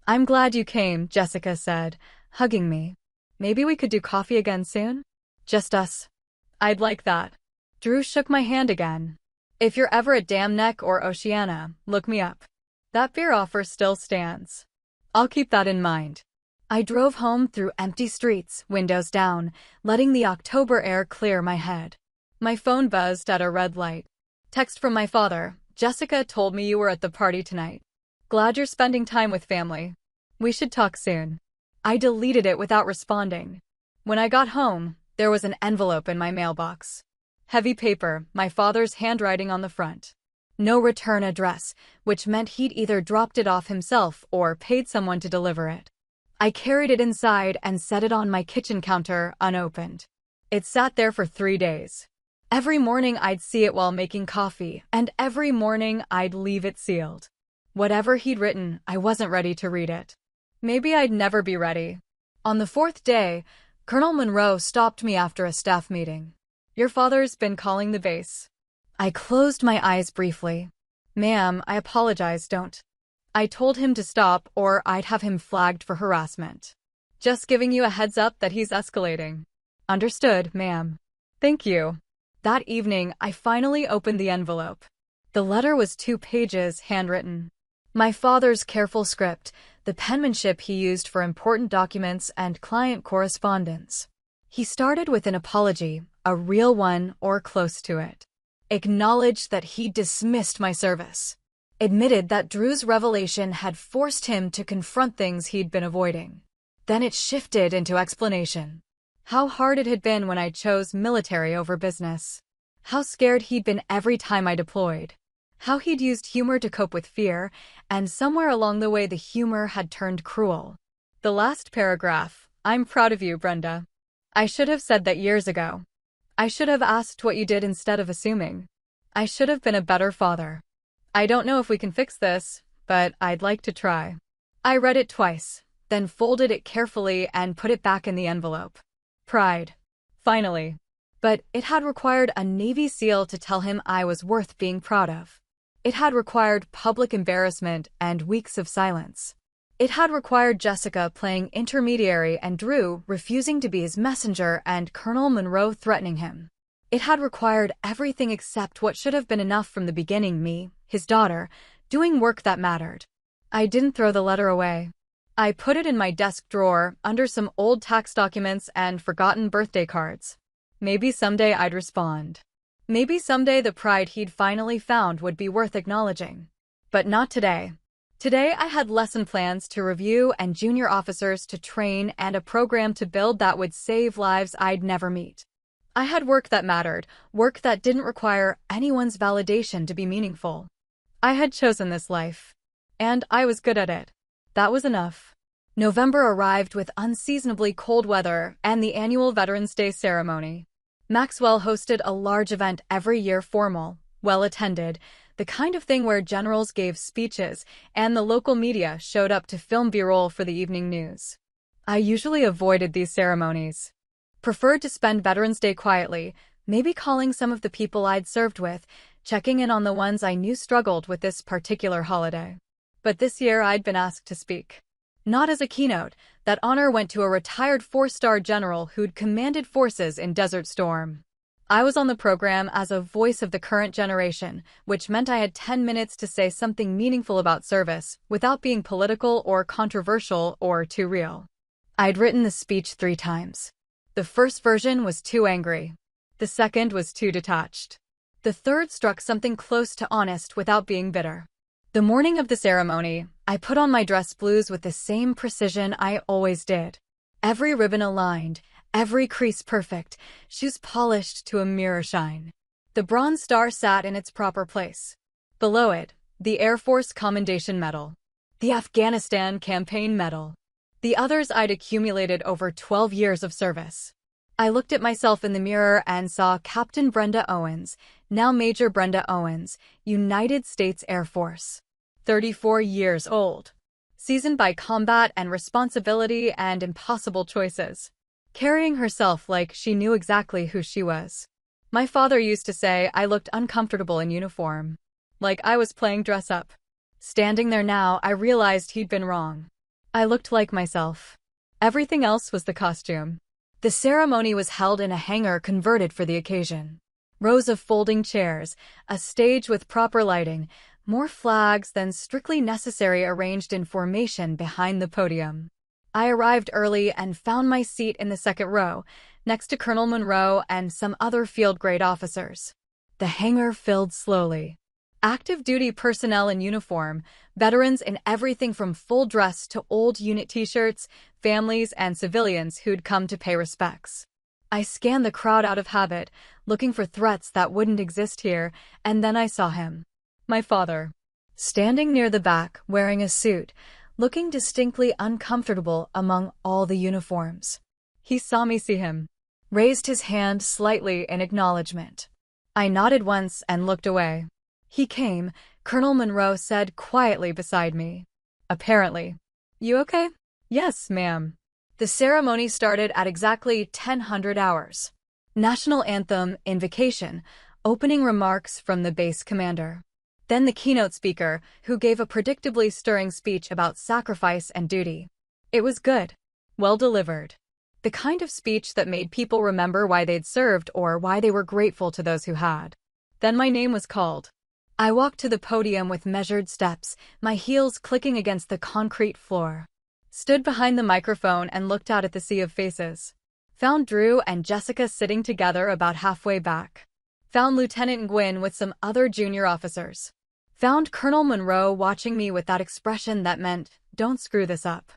S1: I'm glad you came, Jessica said, hugging me. Maybe we could do coffee again soon? Just us. I'd like that. Drew shook my hand again. If you're ever at Dam Neck or Oceana, look me up. That beer offer still stands. I'll keep that in mind. I drove home through empty streets, windows down, letting the October air clear my head. My phone buzzed at a red light. Text from my father. Jessica told me you were at the party tonight. Glad you're spending time with family. We should talk soon. I deleted it without responding. When I got home, there was an envelope in my mailbox. Heavy paper, my father's handwriting on the front. No return address, which meant he'd either dropped it off himself or paid someone to deliver it. I carried it inside and set it on my kitchen counter, unopened. It sat there for 3 days. Every morning I'd see it while making coffee, and every morning I'd leave it sealed. Whatever he'd written, I wasn't ready to read it. Maybe I'd never be ready. On the 4th day, Colonel Monroe stopped me after a staff meeting. Your father's been calling the base. I closed my eyes briefly. Ma'am, I apologize, don't. I told him to stop or I'd have him flagged for harassment. Just giving you a heads up that he's escalating. Understood, ma'am. Thank you. That evening, I finally opened the envelope. The letter was 2 pages, handwritten. My father's careful script, the penmanship he used for important documents and client correspondence. He started with an apology, a real one or close to it. Acknowledged that he dismissed my service. Admitted that Drew's revelation had forced him to confront things he'd been avoiding. Then it shifted into explanation. How hard it had been when I chose military over business. How scared he'd been every time I deployed. How he'd used humor to cope with fear, and somewhere along the way the humor had turned cruel. The last paragraph, I'm proud of you, Brenda. I should have said that years ago. I should have asked what you did instead of assuming. I should have been a better father. I don't know if we can fix this, but I'd like to try. I read it twice, then folded it carefully and put it back in the envelope. Pride. Finally. But it had required a Navy SEAL to tell him I was worth being proud of. It had required public embarrassment and weeks of silence. It had required Jessica playing intermediary and Drew refusing to be his messenger and Colonel Monroe threatening him. It had required everything except what should have been enough from the beginning: me, his daughter, doing work that mattered. I didn't throw the letter away. I put it in my desk drawer, under some old tax documents and forgotten birthday cards. Maybe someday I'd respond. Maybe someday the pride he'd finally found would be worth acknowledging. But not today. Today I had lesson plans to review and junior officers to train and a program to build that would save lives I'd never meet. I had work that mattered, work that didn't require anyone's validation to be meaningful. I had chosen this life. And I was good at it. That was enough. November arrived with unseasonably cold weather and the annual Veterans Day ceremony. Maxwell hosted a large event every year, formal, well-attended, the kind of thing where generals gave speeches and the local media showed up to film B-roll for the evening news. I usually avoided these ceremonies. Preferred to spend Veterans Day quietly, maybe calling some of the people I'd served with, checking in on the ones I knew struggled with this particular holiday. But this year I'd been asked to speak. Not as a keynote, that honor went to a retired 4-star general who'd commanded forces in Desert Storm. I was on the program as a voice of the current generation, which meant I had 10 minutes to say something meaningful about service, without being political or controversial or too real. I'd written the speech 3 times. The first version was too angry. The second was too detached. The third struck something close to honest without being bitter. The morning of the ceremony, I put on my dress blues with the same precision I always did. Every ribbon aligned, every crease perfect, shoes polished to a mirror shine. The Bronze Star sat in its proper place. Below it, the Air Force Commendation Medal, the Afghanistan Campaign Medal, the others I'd accumulated over 12 years of service. I looked at myself in the mirror and saw Captain Brenda Owens, now Major Brenda Owens, United States Air Force. 34 years old. Seasoned by combat and responsibility and impossible choices. Carrying herself like she knew exactly who she was. My father used to say I looked uncomfortable in uniform. Like I was playing dress up. Standing there now, I realized he'd been wrong. I looked like myself. Everything else was the costume. The ceremony was held in a hangar converted for the occasion. Rows of folding chairs, a stage with proper lighting, more flags than strictly necessary arranged in formation behind the podium. I arrived early and found my seat in the second row, next to Colonel Monroe and some other field-grade officers. The hangar filled slowly. Active duty personnel in uniform, veterans in everything from full dress to old unit t-shirts, families and civilians who'd come to pay respects. I scanned the crowd out of habit, looking for threats that wouldn't exist here, and then I saw him. My father. Standing near the back, wearing a suit, looking distinctly uncomfortable among all the uniforms. He saw me see him. Raised his hand slightly in acknowledgement. I nodded once and looked away. He came, Colonel Monroe said quietly beside me. Apparently. You okay? Yes, ma'am. The ceremony started at exactly 10:00 hours. National anthem, invocation, opening remarks from the base commander. Then the keynote speaker, who gave a predictably stirring speech about sacrifice and duty. It was good. Well delivered. The kind of speech that made people remember why they'd served or why they were grateful to those who had. Then my name was called. I walked to the podium with measured steps, my heels clicking against the concrete floor. Stood behind the microphone and looked out at the sea of faces. Found Drew and Jessica sitting together about halfway back. Found Lieutenant Nguyen with some other junior officers. Found Colonel Monroe watching me with that expression that meant, don't screw this up.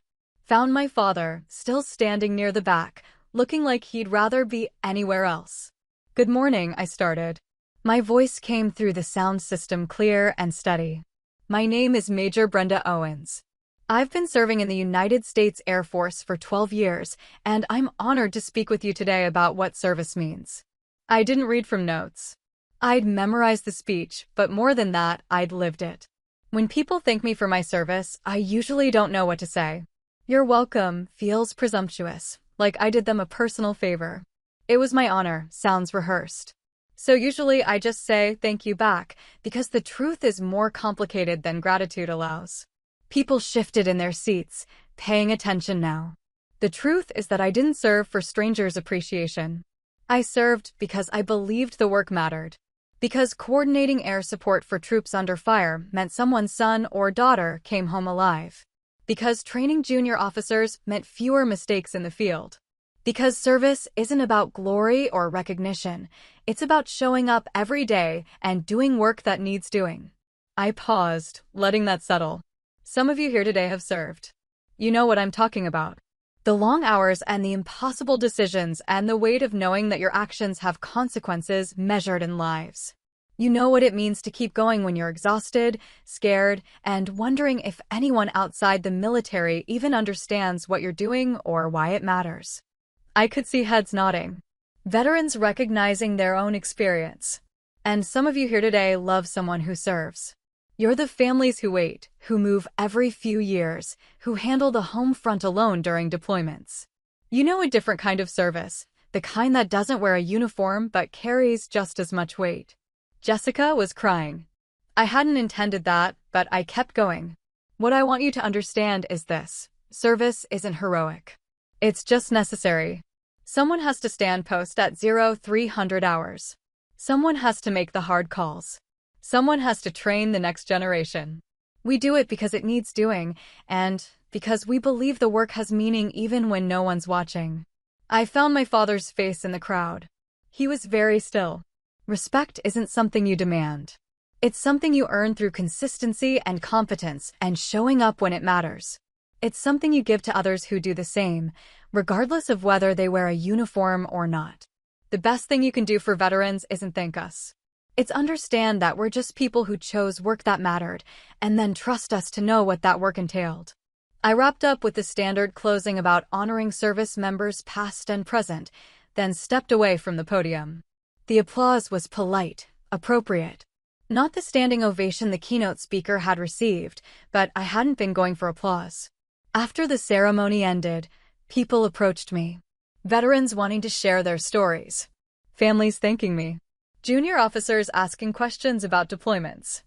S1: Found my father, still standing near the back, looking like he'd rather be anywhere else. Good morning, I started. My voice came through the sound system clear and steady. My name is Major Brenda Owens. I've been serving in the United States Air Force for 12 years, and I'm honored to speak with you today about what service means. I didn't read from notes. I'd memorized the speech, but more than that, I'd lived it. When people thank me for my service, I usually don't know what to say. You're welcome feels presumptuous, like I did them a personal favor. It was my honor, sounds rehearsed. So usually I just say thank you back, because the truth is more complicated than gratitude allows. People shifted in their seats, paying attention now. The truth is that I didn't serve for strangers' appreciation. I served because I believed the work mattered. Because coordinating air support for troops under fire meant someone's son or daughter came home alive. Because training junior officers meant fewer mistakes in the field. Because service isn't about glory or recognition, it's about showing up every day and doing work that needs doing. I paused, letting that settle. Some of you here today have served. You know what I'm talking about. The long hours and the impossible decisions and the weight of knowing that your actions have consequences measured in lives. You know what it means to keep going when you're exhausted, scared, and wondering if anyone outside the military even understands what you're doing or why it matters. I could see heads nodding. Veterans recognizing their own experience. And some of you here today love someone who serves. You're the families who wait, who move every few years, who handle the home front alone during deployments. You know a different kind of service, the kind that doesn't wear a uniform but carries just as much weight. Jessica was crying. I hadn't intended that, but I kept going. What I want you to understand is this: service isn't heroic. It's just necessary. Someone has to stand post at 0300 hours. Someone has to make the hard calls. Someone has to train the next generation. We do it because it needs doing, and because we believe the work has meaning even when no one's watching. I found my father's face in the crowd. He was very still. Respect isn't something you demand. It's something you earn through consistency and competence and showing up when it matters. It's something you give to others who do the same, regardless of whether they wear a uniform or not. The best thing you can do for veterans isn't thank us. It's understand that we're just people who chose work that mattered, and then trust us to know what that work entailed. I wrapped up with the standard closing about honoring service members past and present, then stepped away from the podium. The applause was polite, appropriate. Not the standing ovation the keynote speaker had received, but I hadn't been going for applause. After the ceremony ended, people approached me. Veterans wanting to share their stories. Families thanking me. Junior officers asking questions about deployments.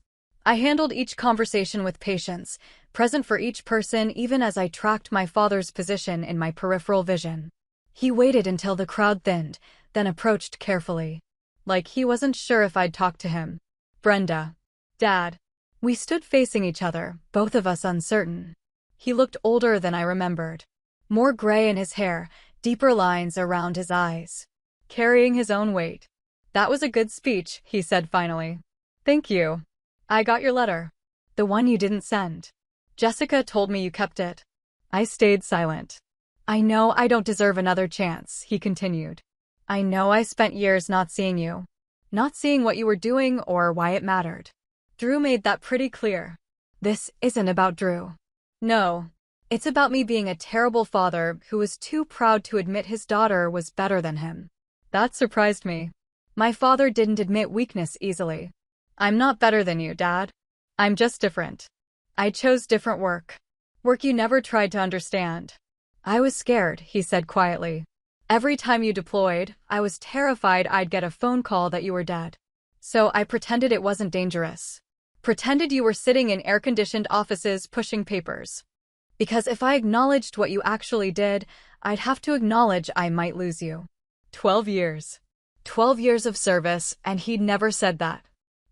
S1: I handled each conversation with patience, present for each person even as I tracked my father's position in my peripheral vision. He waited until the crowd thinned, then approached carefully. Like he wasn't sure if I'd talk to him. Brenda. Dad. We stood facing each other, both of us uncertain. He looked older than I remembered. More gray in his hair, deeper lines around his eyes. Carrying his own weight. That was a good speech, he said finally. Thank you. I got your letter. The one you didn't send. Jessica told me you kept it. I stayed silent. I know I don't deserve another chance, he continued. I know I spent years not seeing you. Not seeing what you were doing or why it mattered. Drew made that pretty clear. This isn't about Drew. No. It's about me being a terrible father who was too proud to admit his daughter was better than him. That surprised me. My father didn't admit weakness easily. I'm not better than you, Dad. I'm just different. I chose different work. Work you never tried to understand. I was scared, he said quietly. Every time you deployed, I was terrified I'd get a phone call that you were dead. So I pretended it wasn't dangerous. Pretended you were sitting in air-conditioned offices pushing papers. Because if I acknowledged what you actually did, I'd have to acknowledge I might lose you. 12 years. 12 years of service, and he'd never said that.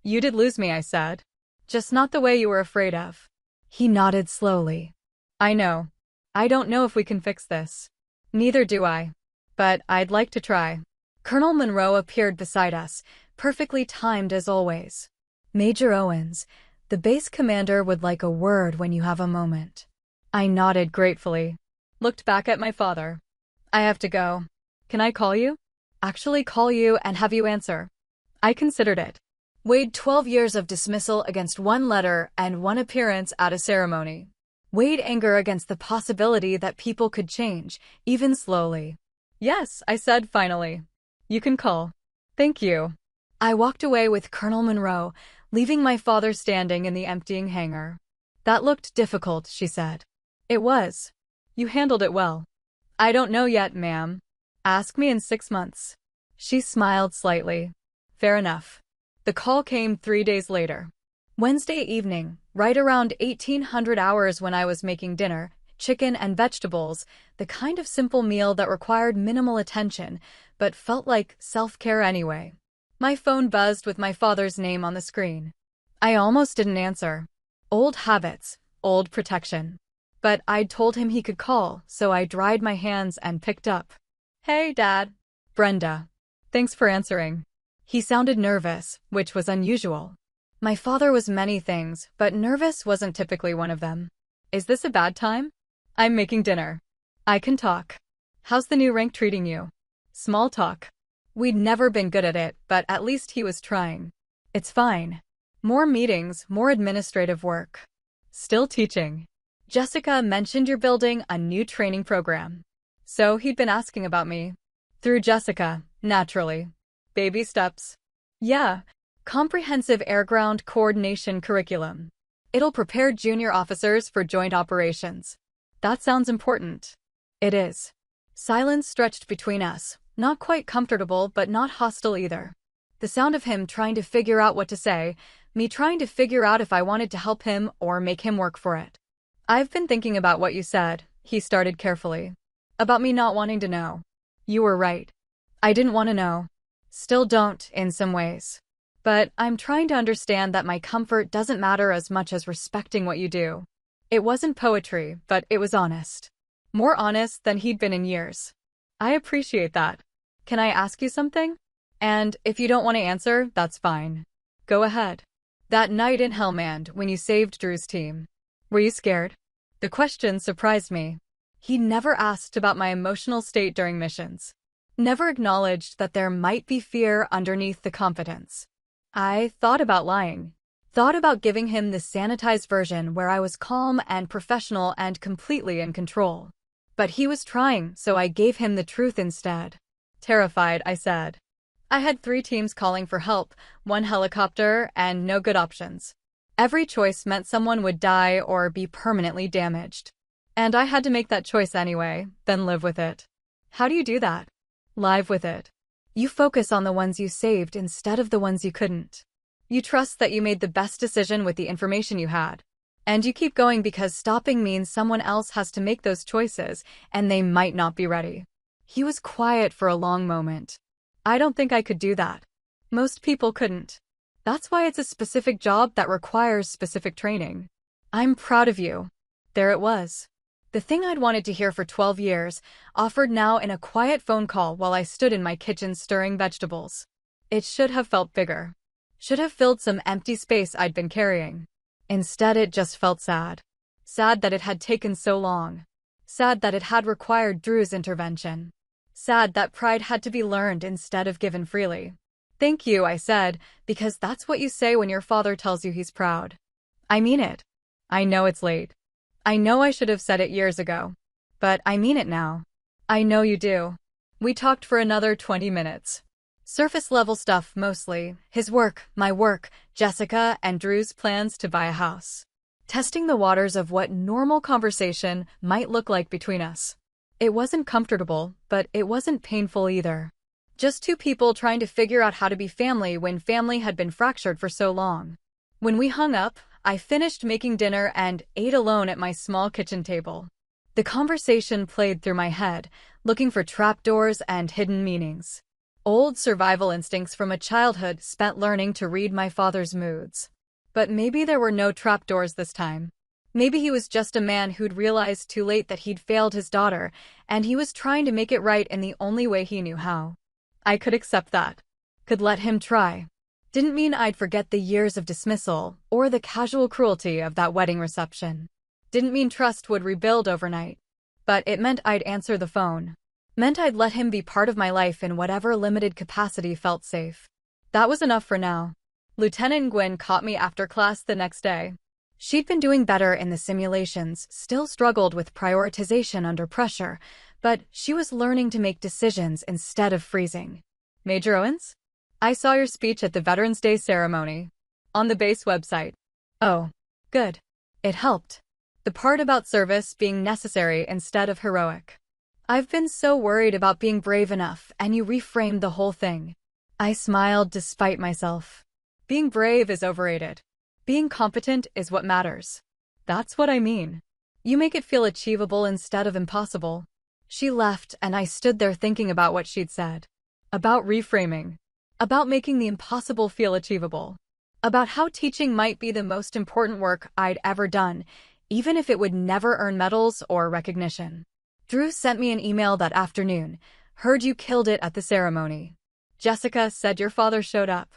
S1: You did lose me, I said. Just not the way you were afraid of. He nodded slowly. I know. I don't know if we can fix this. Neither do I. But I'd like to try. Colonel Monroe appeared beside us, perfectly timed as always. Major Owens, the base commander would like a word when you have a moment. I nodded gratefully. Looked back at my father. I have to go. Can I call you? Actually call you and have you answer. I considered it. Weighed 12 years of dismissal against one letter and one appearance at a ceremony. Weighed anger against the possibility that people could change, even slowly. Yes, I said finally. You can call. Thank you. I walked away with Colonel Monroe, leaving my father standing in the emptying hangar. That looked difficult, she said. It was. You handled it well. I don't know yet, ma'am. Ask me in 6 months. She smiled slightly. Fair enough. The call came 3 days later. Wednesday evening, Right around 1800 hours when I was making dinner, chicken and vegetables, the kind of simple meal that required minimal attention, but felt like self-care anyway. My phone buzzed with my father's name on the screen. I almost didn't answer. Old habits, old protection. But I'd told him he could call, so I dried my hands and picked up. "Hey, Dad." "Brenda. Thanks for answering." He sounded nervous, which was unusual. My father was many things, but nervous wasn't typically one of them. "Is this a bad time?" "I'm making dinner. I can talk." "How's the new rank treating you?" Small talk. We'd never been good at it, but at least he was trying. "It's fine. More meetings, more administrative work. Still teaching." "Jessica mentioned you're building a new training program." So he'd been asking about me. Through Jessica, naturally. Baby steps. "Yeah. Comprehensive air-ground coordination curriculum. It'll prepare junior officers for joint operations." "That sounds important." "It is." Silence stretched between us, not quite comfortable but not hostile either. The sound of him trying to figure out what to say, me trying to figure out if I wanted to help him or make him work for it. "I've been thinking about what you said," he started carefully. "About me not wanting to know." "You were right. I didn't want to know. Still don't, in some ways. But I'm trying to understand that my comfort doesn't matter as much as respecting what you do." It wasn't poetry, but it was honest. More honest than he'd been in years. "I appreciate that. Can I ask you something? And if you don't want to answer, that's fine. Go ahead. That night in Helmand, when you saved Drew's team, were you scared?" The question surprised me. He never asked about my emotional state during missions. Never acknowledged that there might be fear underneath the confidence. I thought about lying. Thought about giving him the sanitized version where I was calm and professional and completely in control. But he was trying, so I gave him the truth instead. Terrified, I said. I had 3 teams calling for help, 1 helicopter, and no good options. Every choice meant someone would die or be permanently damaged. And I had to make that choice anyway, then live with it. How do you do that? Live with it. You focus on the ones you saved instead of the ones you couldn't. You trust that you made the best decision with the information you had. And you keep going because stopping means someone else has to make those choices, and they might not be ready. He was quiet for a long moment. I don't think I could do that. Most people couldn't. That's why it's a specific job that requires specific training. I'm proud of you. There it was. The thing I'd wanted to hear for 12 years, offered now in a quiet phone call while I stood in my kitchen stirring vegetables. It should have felt bigger. Should have filled some empty space I'd been carrying. Instead, it just felt sad. Sad that it had taken so long. Sad that it had required Drew's intervention. Sad that pride had to be learned instead of given freely. "Thank you," I said, because that's what you say when your father tells you he's proud. I mean it. I know it's late. I know I should have said it years ago. But I mean it now. I know you do. We talked for another 20 minutes. Surface-level stuff mostly. His work, my work, Jessica and Drew's plans to buy a house. Testing the waters of what normal conversation might look like between us. It wasn't comfortable, but it wasn't painful either. Just 2 people trying to figure out how to be family when family had been fractured for so long. When we hung up, I finished making dinner and ate alone at my small kitchen table. The conversation played through my head, looking for trapdoors and hidden meanings. Old survival instincts from a childhood spent learning to read my father's moods. But maybe there were no trapdoors this time. Maybe he was just a man who'd realized too late that he'd failed his daughter, and he was trying to make it right in the only way he knew how. I could accept that. Could let him try. Didn't mean I'd forget the years of dismissal or the casual cruelty of that wedding reception. Didn't mean trust would rebuild overnight. But it meant I'd answer the phone. Meant I'd let him be part of my life in whatever limited capacity felt safe. That was enough for now. Lieutenant Gwynn caught me after class the next day. She'd been doing better in the simulations, still struggled with prioritization under pressure, but she was learning to make decisions instead of freezing. "Major Owens? I saw your speech at the Veterans Day ceremony. On the base website." "Oh, good. It helped. The part about service being necessary instead of heroic. I've been so worried about being brave enough, and you reframed the whole thing." I smiled despite myself. Being brave is overrated. Being competent is what matters. That's what I mean. You make it feel achievable instead of impossible. She left, and I stood there thinking about what she'd said. About reframing. About making the impossible feel achievable. About how teaching might be the most important work I'd ever done, even if it would never earn medals or recognition. Drew sent me an email that afternoon. Heard you killed it at the ceremony. Jessica said your father showed up.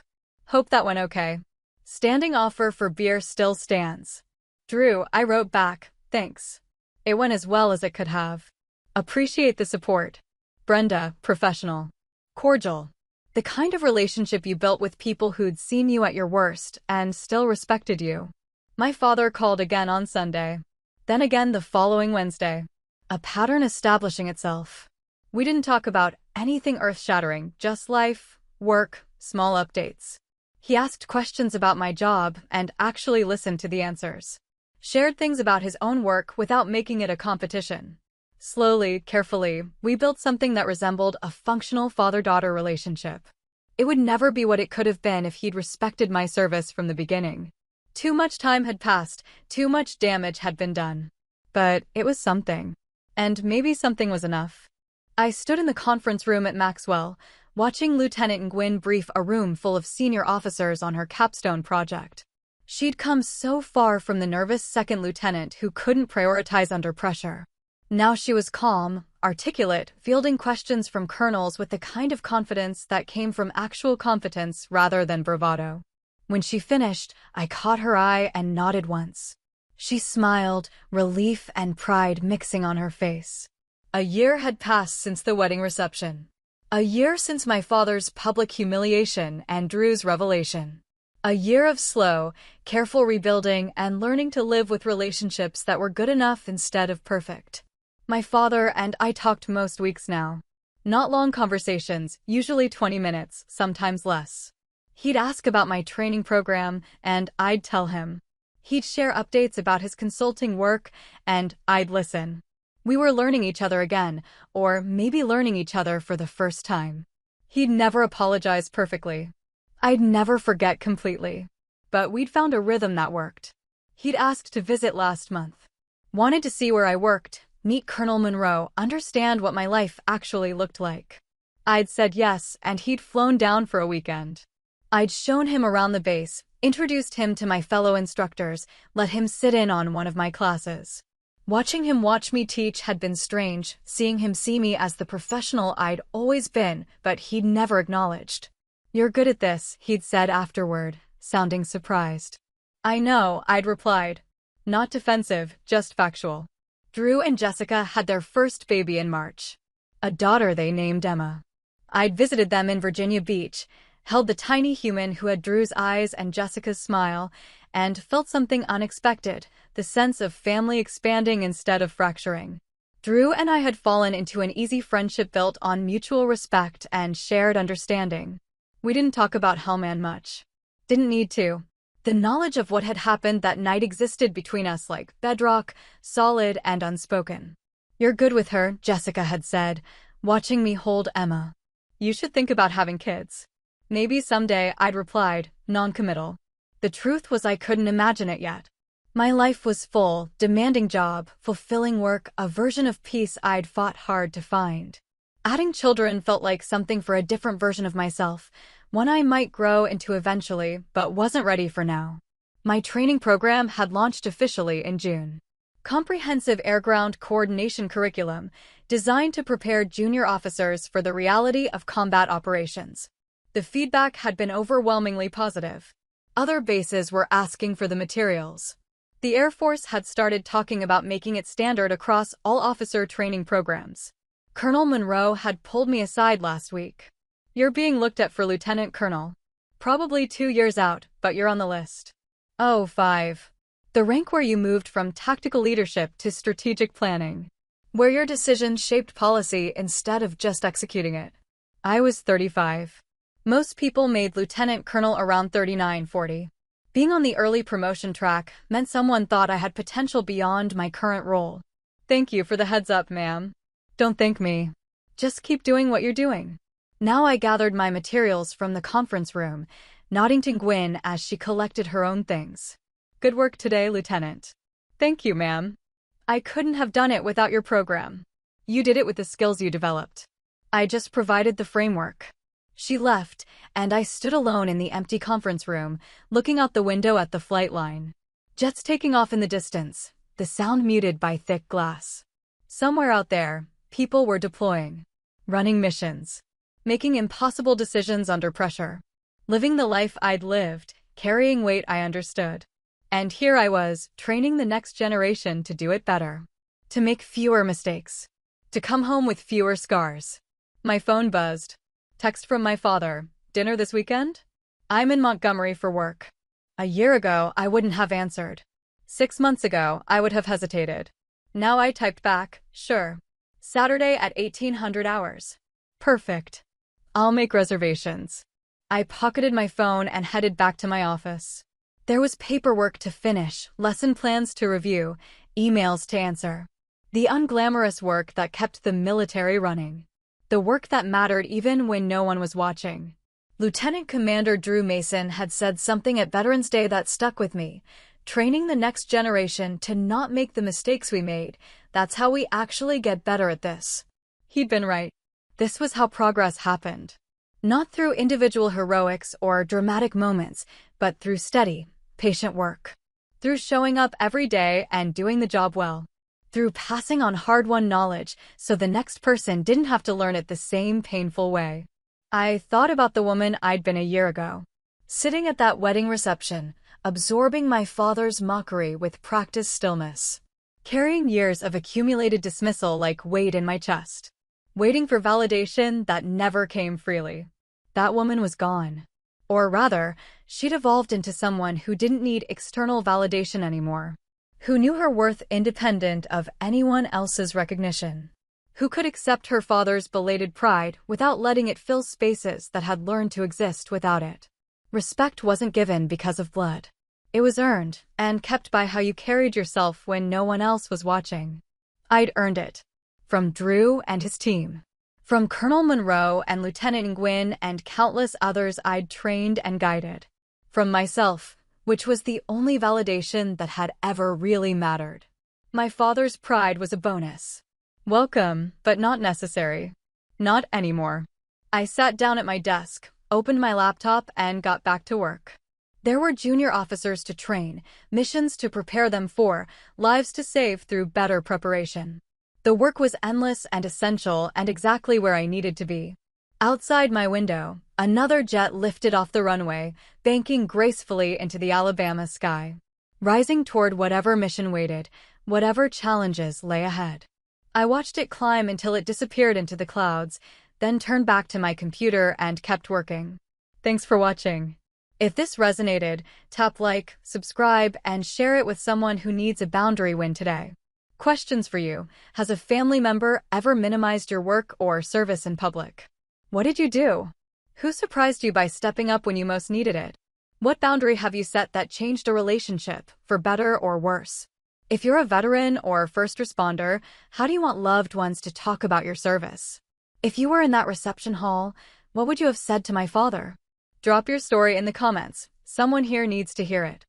S1: Hope that went okay. Standing offer for beer still stands. Drew, I wrote back, thanks. It went as well as it could have. Appreciate the support. Brenda, professional. Cordial. The kind of relationship you built with people who'd seen you at your worst and still respected you. My father called again on Sunday. Then again the following Wednesday. A pattern establishing itself. We didn't talk about anything earth-shattering, just life, work, small updates. He asked questions about my job and actually listened to the answers. Shared things about his own work without making it a competition. Slowly, carefully, we built something that resembled a functional father-daughter relationship. It would never be what it could have been if he'd respected my service from the beginning. Too much time had passed, too much damage had been done. But it was something. And maybe something was enough. I stood in the conference room at Maxwell, watching Lieutenant Nguyen brief a room full of senior officers on her capstone project. She'd come so far from the nervous second lieutenant who couldn't prioritize under pressure. Now she was calm, articulate, fielding questions from colonels with the kind of confidence that came from actual competence rather than bravado. When she finished, I caught her eye and nodded once. She smiled, relief and pride mixing on her face. A year had passed since the wedding reception. A year since my father's public humiliation and Drew's revelation. A year of slow, careful rebuilding and learning to live with relationships that were good enough instead of perfect. My father and I talked most weeks now. Not long conversations, usually 20 minutes, sometimes less. He'd ask about my training program, and I'd tell him. He'd share updates about his consulting work, and I'd listen. We were learning each other again, or maybe learning each other for the first time. He'd never apologize perfectly. I'd never forget completely. But we'd found a rhythm that worked. He'd asked to visit last month. Wanted to see where I worked, meet Colonel Monroe, understand what my life actually looked like. I'd said yes, and he'd flown down for a weekend. I'd shown him around the base, introduced him to my fellow instructors, let him sit in on one of my classes. Watching him watch me teach had been strange, seeing him see me as the professional I'd always been, but he'd never acknowledged. You're good at this, he'd said afterward, sounding surprised. I know, I'd replied. Not defensive, just factual. Drew and Jessica had their first baby in March. A daughter they named Emma. I'd visited them in Virginia Beach, held the tiny human who had Drew's eyes and Jessica's smile, and felt something unexpected, the sense of family expanding instead of fracturing. Drew and I had fallen into an easy friendship built on mutual respect and shared understanding. We didn't talk about Hellman much. Didn't need to. The knowledge of what had happened that night existed between us like bedrock, solid and unspoken. You're good with her, Jessica had said, watching me hold Emma. You should think about having kids. Maybe someday, I'd replied, non-committal. The truth was I couldn't imagine it yet. My life was full, demanding job, fulfilling work, a version of peace I'd fought hard to find. Adding children felt like something for a different version of myself, one I might grow into eventually, but wasn't ready for now. My training program had launched officially in June. Comprehensive air-ground coordination curriculum, designed to prepare junior officers for the reality of combat operations. The feedback had been overwhelmingly positive. Other bases were asking for the materials. The Air Force had started talking about making it standard across all officer training programs. Colonel Monroe had pulled me aside last week. You're being looked at for Lieutenant Colonel. Probably 2 years out, but you're on the list. Oh, 5. The rank where you moved from tactical leadership to strategic planning. Where your decisions shaped policy instead of just executing it. I was 35. Most people made lieutenant colonel around 39-40. Being on the early promotion track meant someone thought I had potential beyond my current role. Thank you for the heads up, ma'am. Don't thank me. Just keep doing what you're doing. Now I gathered my materials from the conference room, nodding to Gwyn as she collected her own things. Good work today, Lieutenant. Thank you, ma'am. I couldn't have done it without your program. You did it with the skills you developed. I just provided the framework. She left, and I stood alone in the empty conference room, looking out the window at the flight line. Jets taking off in the distance, the sound muted by thick glass. Somewhere out there, people were deploying, running missions, making impossible decisions under pressure, living the life I'd lived, carrying weight I understood. And here I was, training the next generation to do it better, to make fewer mistakes, to come home with fewer scars. My phone buzzed. Text from my father. Dinner this weekend? I'm in Montgomery for work. A year ago, I wouldn't have answered. 6 months ago, I would have hesitated. Now I typed back, sure. Saturday at 1800 hours. Perfect. I'll make reservations. I pocketed my phone and headed back to my office. There was paperwork to finish, lesson plans to review, emails to answer. The unglamorous work that kept the military running. The work that mattered even when no one was watching. Lieutenant Commander Drew Mason had said something at Veterans Day that stuck with me. Training the next generation to not make the mistakes we made. That's how we actually get better at this. He'd been right. This was how progress happened. Not through individual heroics or dramatic moments, but through steady, patient work. Through showing up every day and doing the job well. Through passing on hard-won knowledge so the next person didn't have to learn it the same painful way. I thought about the woman I'd been a year ago. Sitting at that wedding reception, absorbing my father's mockery with practiced stillness. Carrying years of accumulated dismissal like weight in my chest. Waiting for validation that never came freely. That woman was gone. Or rather, she'd evolved into someone who didn't need external validation anymore. Who knew her worth independent of anyone else's recognition. Who could accept her father's belated pride without letting it fill spaces that had learned to exist without it. Respect wasn't given because of blood. It was earned and kept by how you carried yourself when no one else was watching. I'd earned it. From Drew and his team. From Colonel Monroe and Lieutenant Nguyen and countless others I'd trained and guided. From myself, which was the only validation that had ever really mattered. My father's pride was a bonus. Welcome, but not necessary. Not anymore. I sat down at my desk, opened my laptop, and got back to work. There were junior officers to train, missions to prepare them for, lives to save through better preparation. The work was endless and essential and exactly where I needed to be. Outside my window, another jet lifted off the runway, banking gracefully into the Alabama sky. Rising toward whatever mission waited, whatever challenges lay ahead. I watched it climb until it disappeared into the clouds, then turned back to my computer and kept working. Thanks for watching. If this resonated, tap like, subscribe, and share it with someone who needs a boundary win today. Questions for you. Has a family member ever minimized your work or service in public? What did you do? Who surprised you by stepping up when you most needed it? What boundary have you set that changed a relationship, for better or worse? If you're a veteran or first responder, how do you want loved ones to talk about your service? If you were in that reception hall, what would you have said to my father? Drop your story in the comments. Someone here needs to hear it.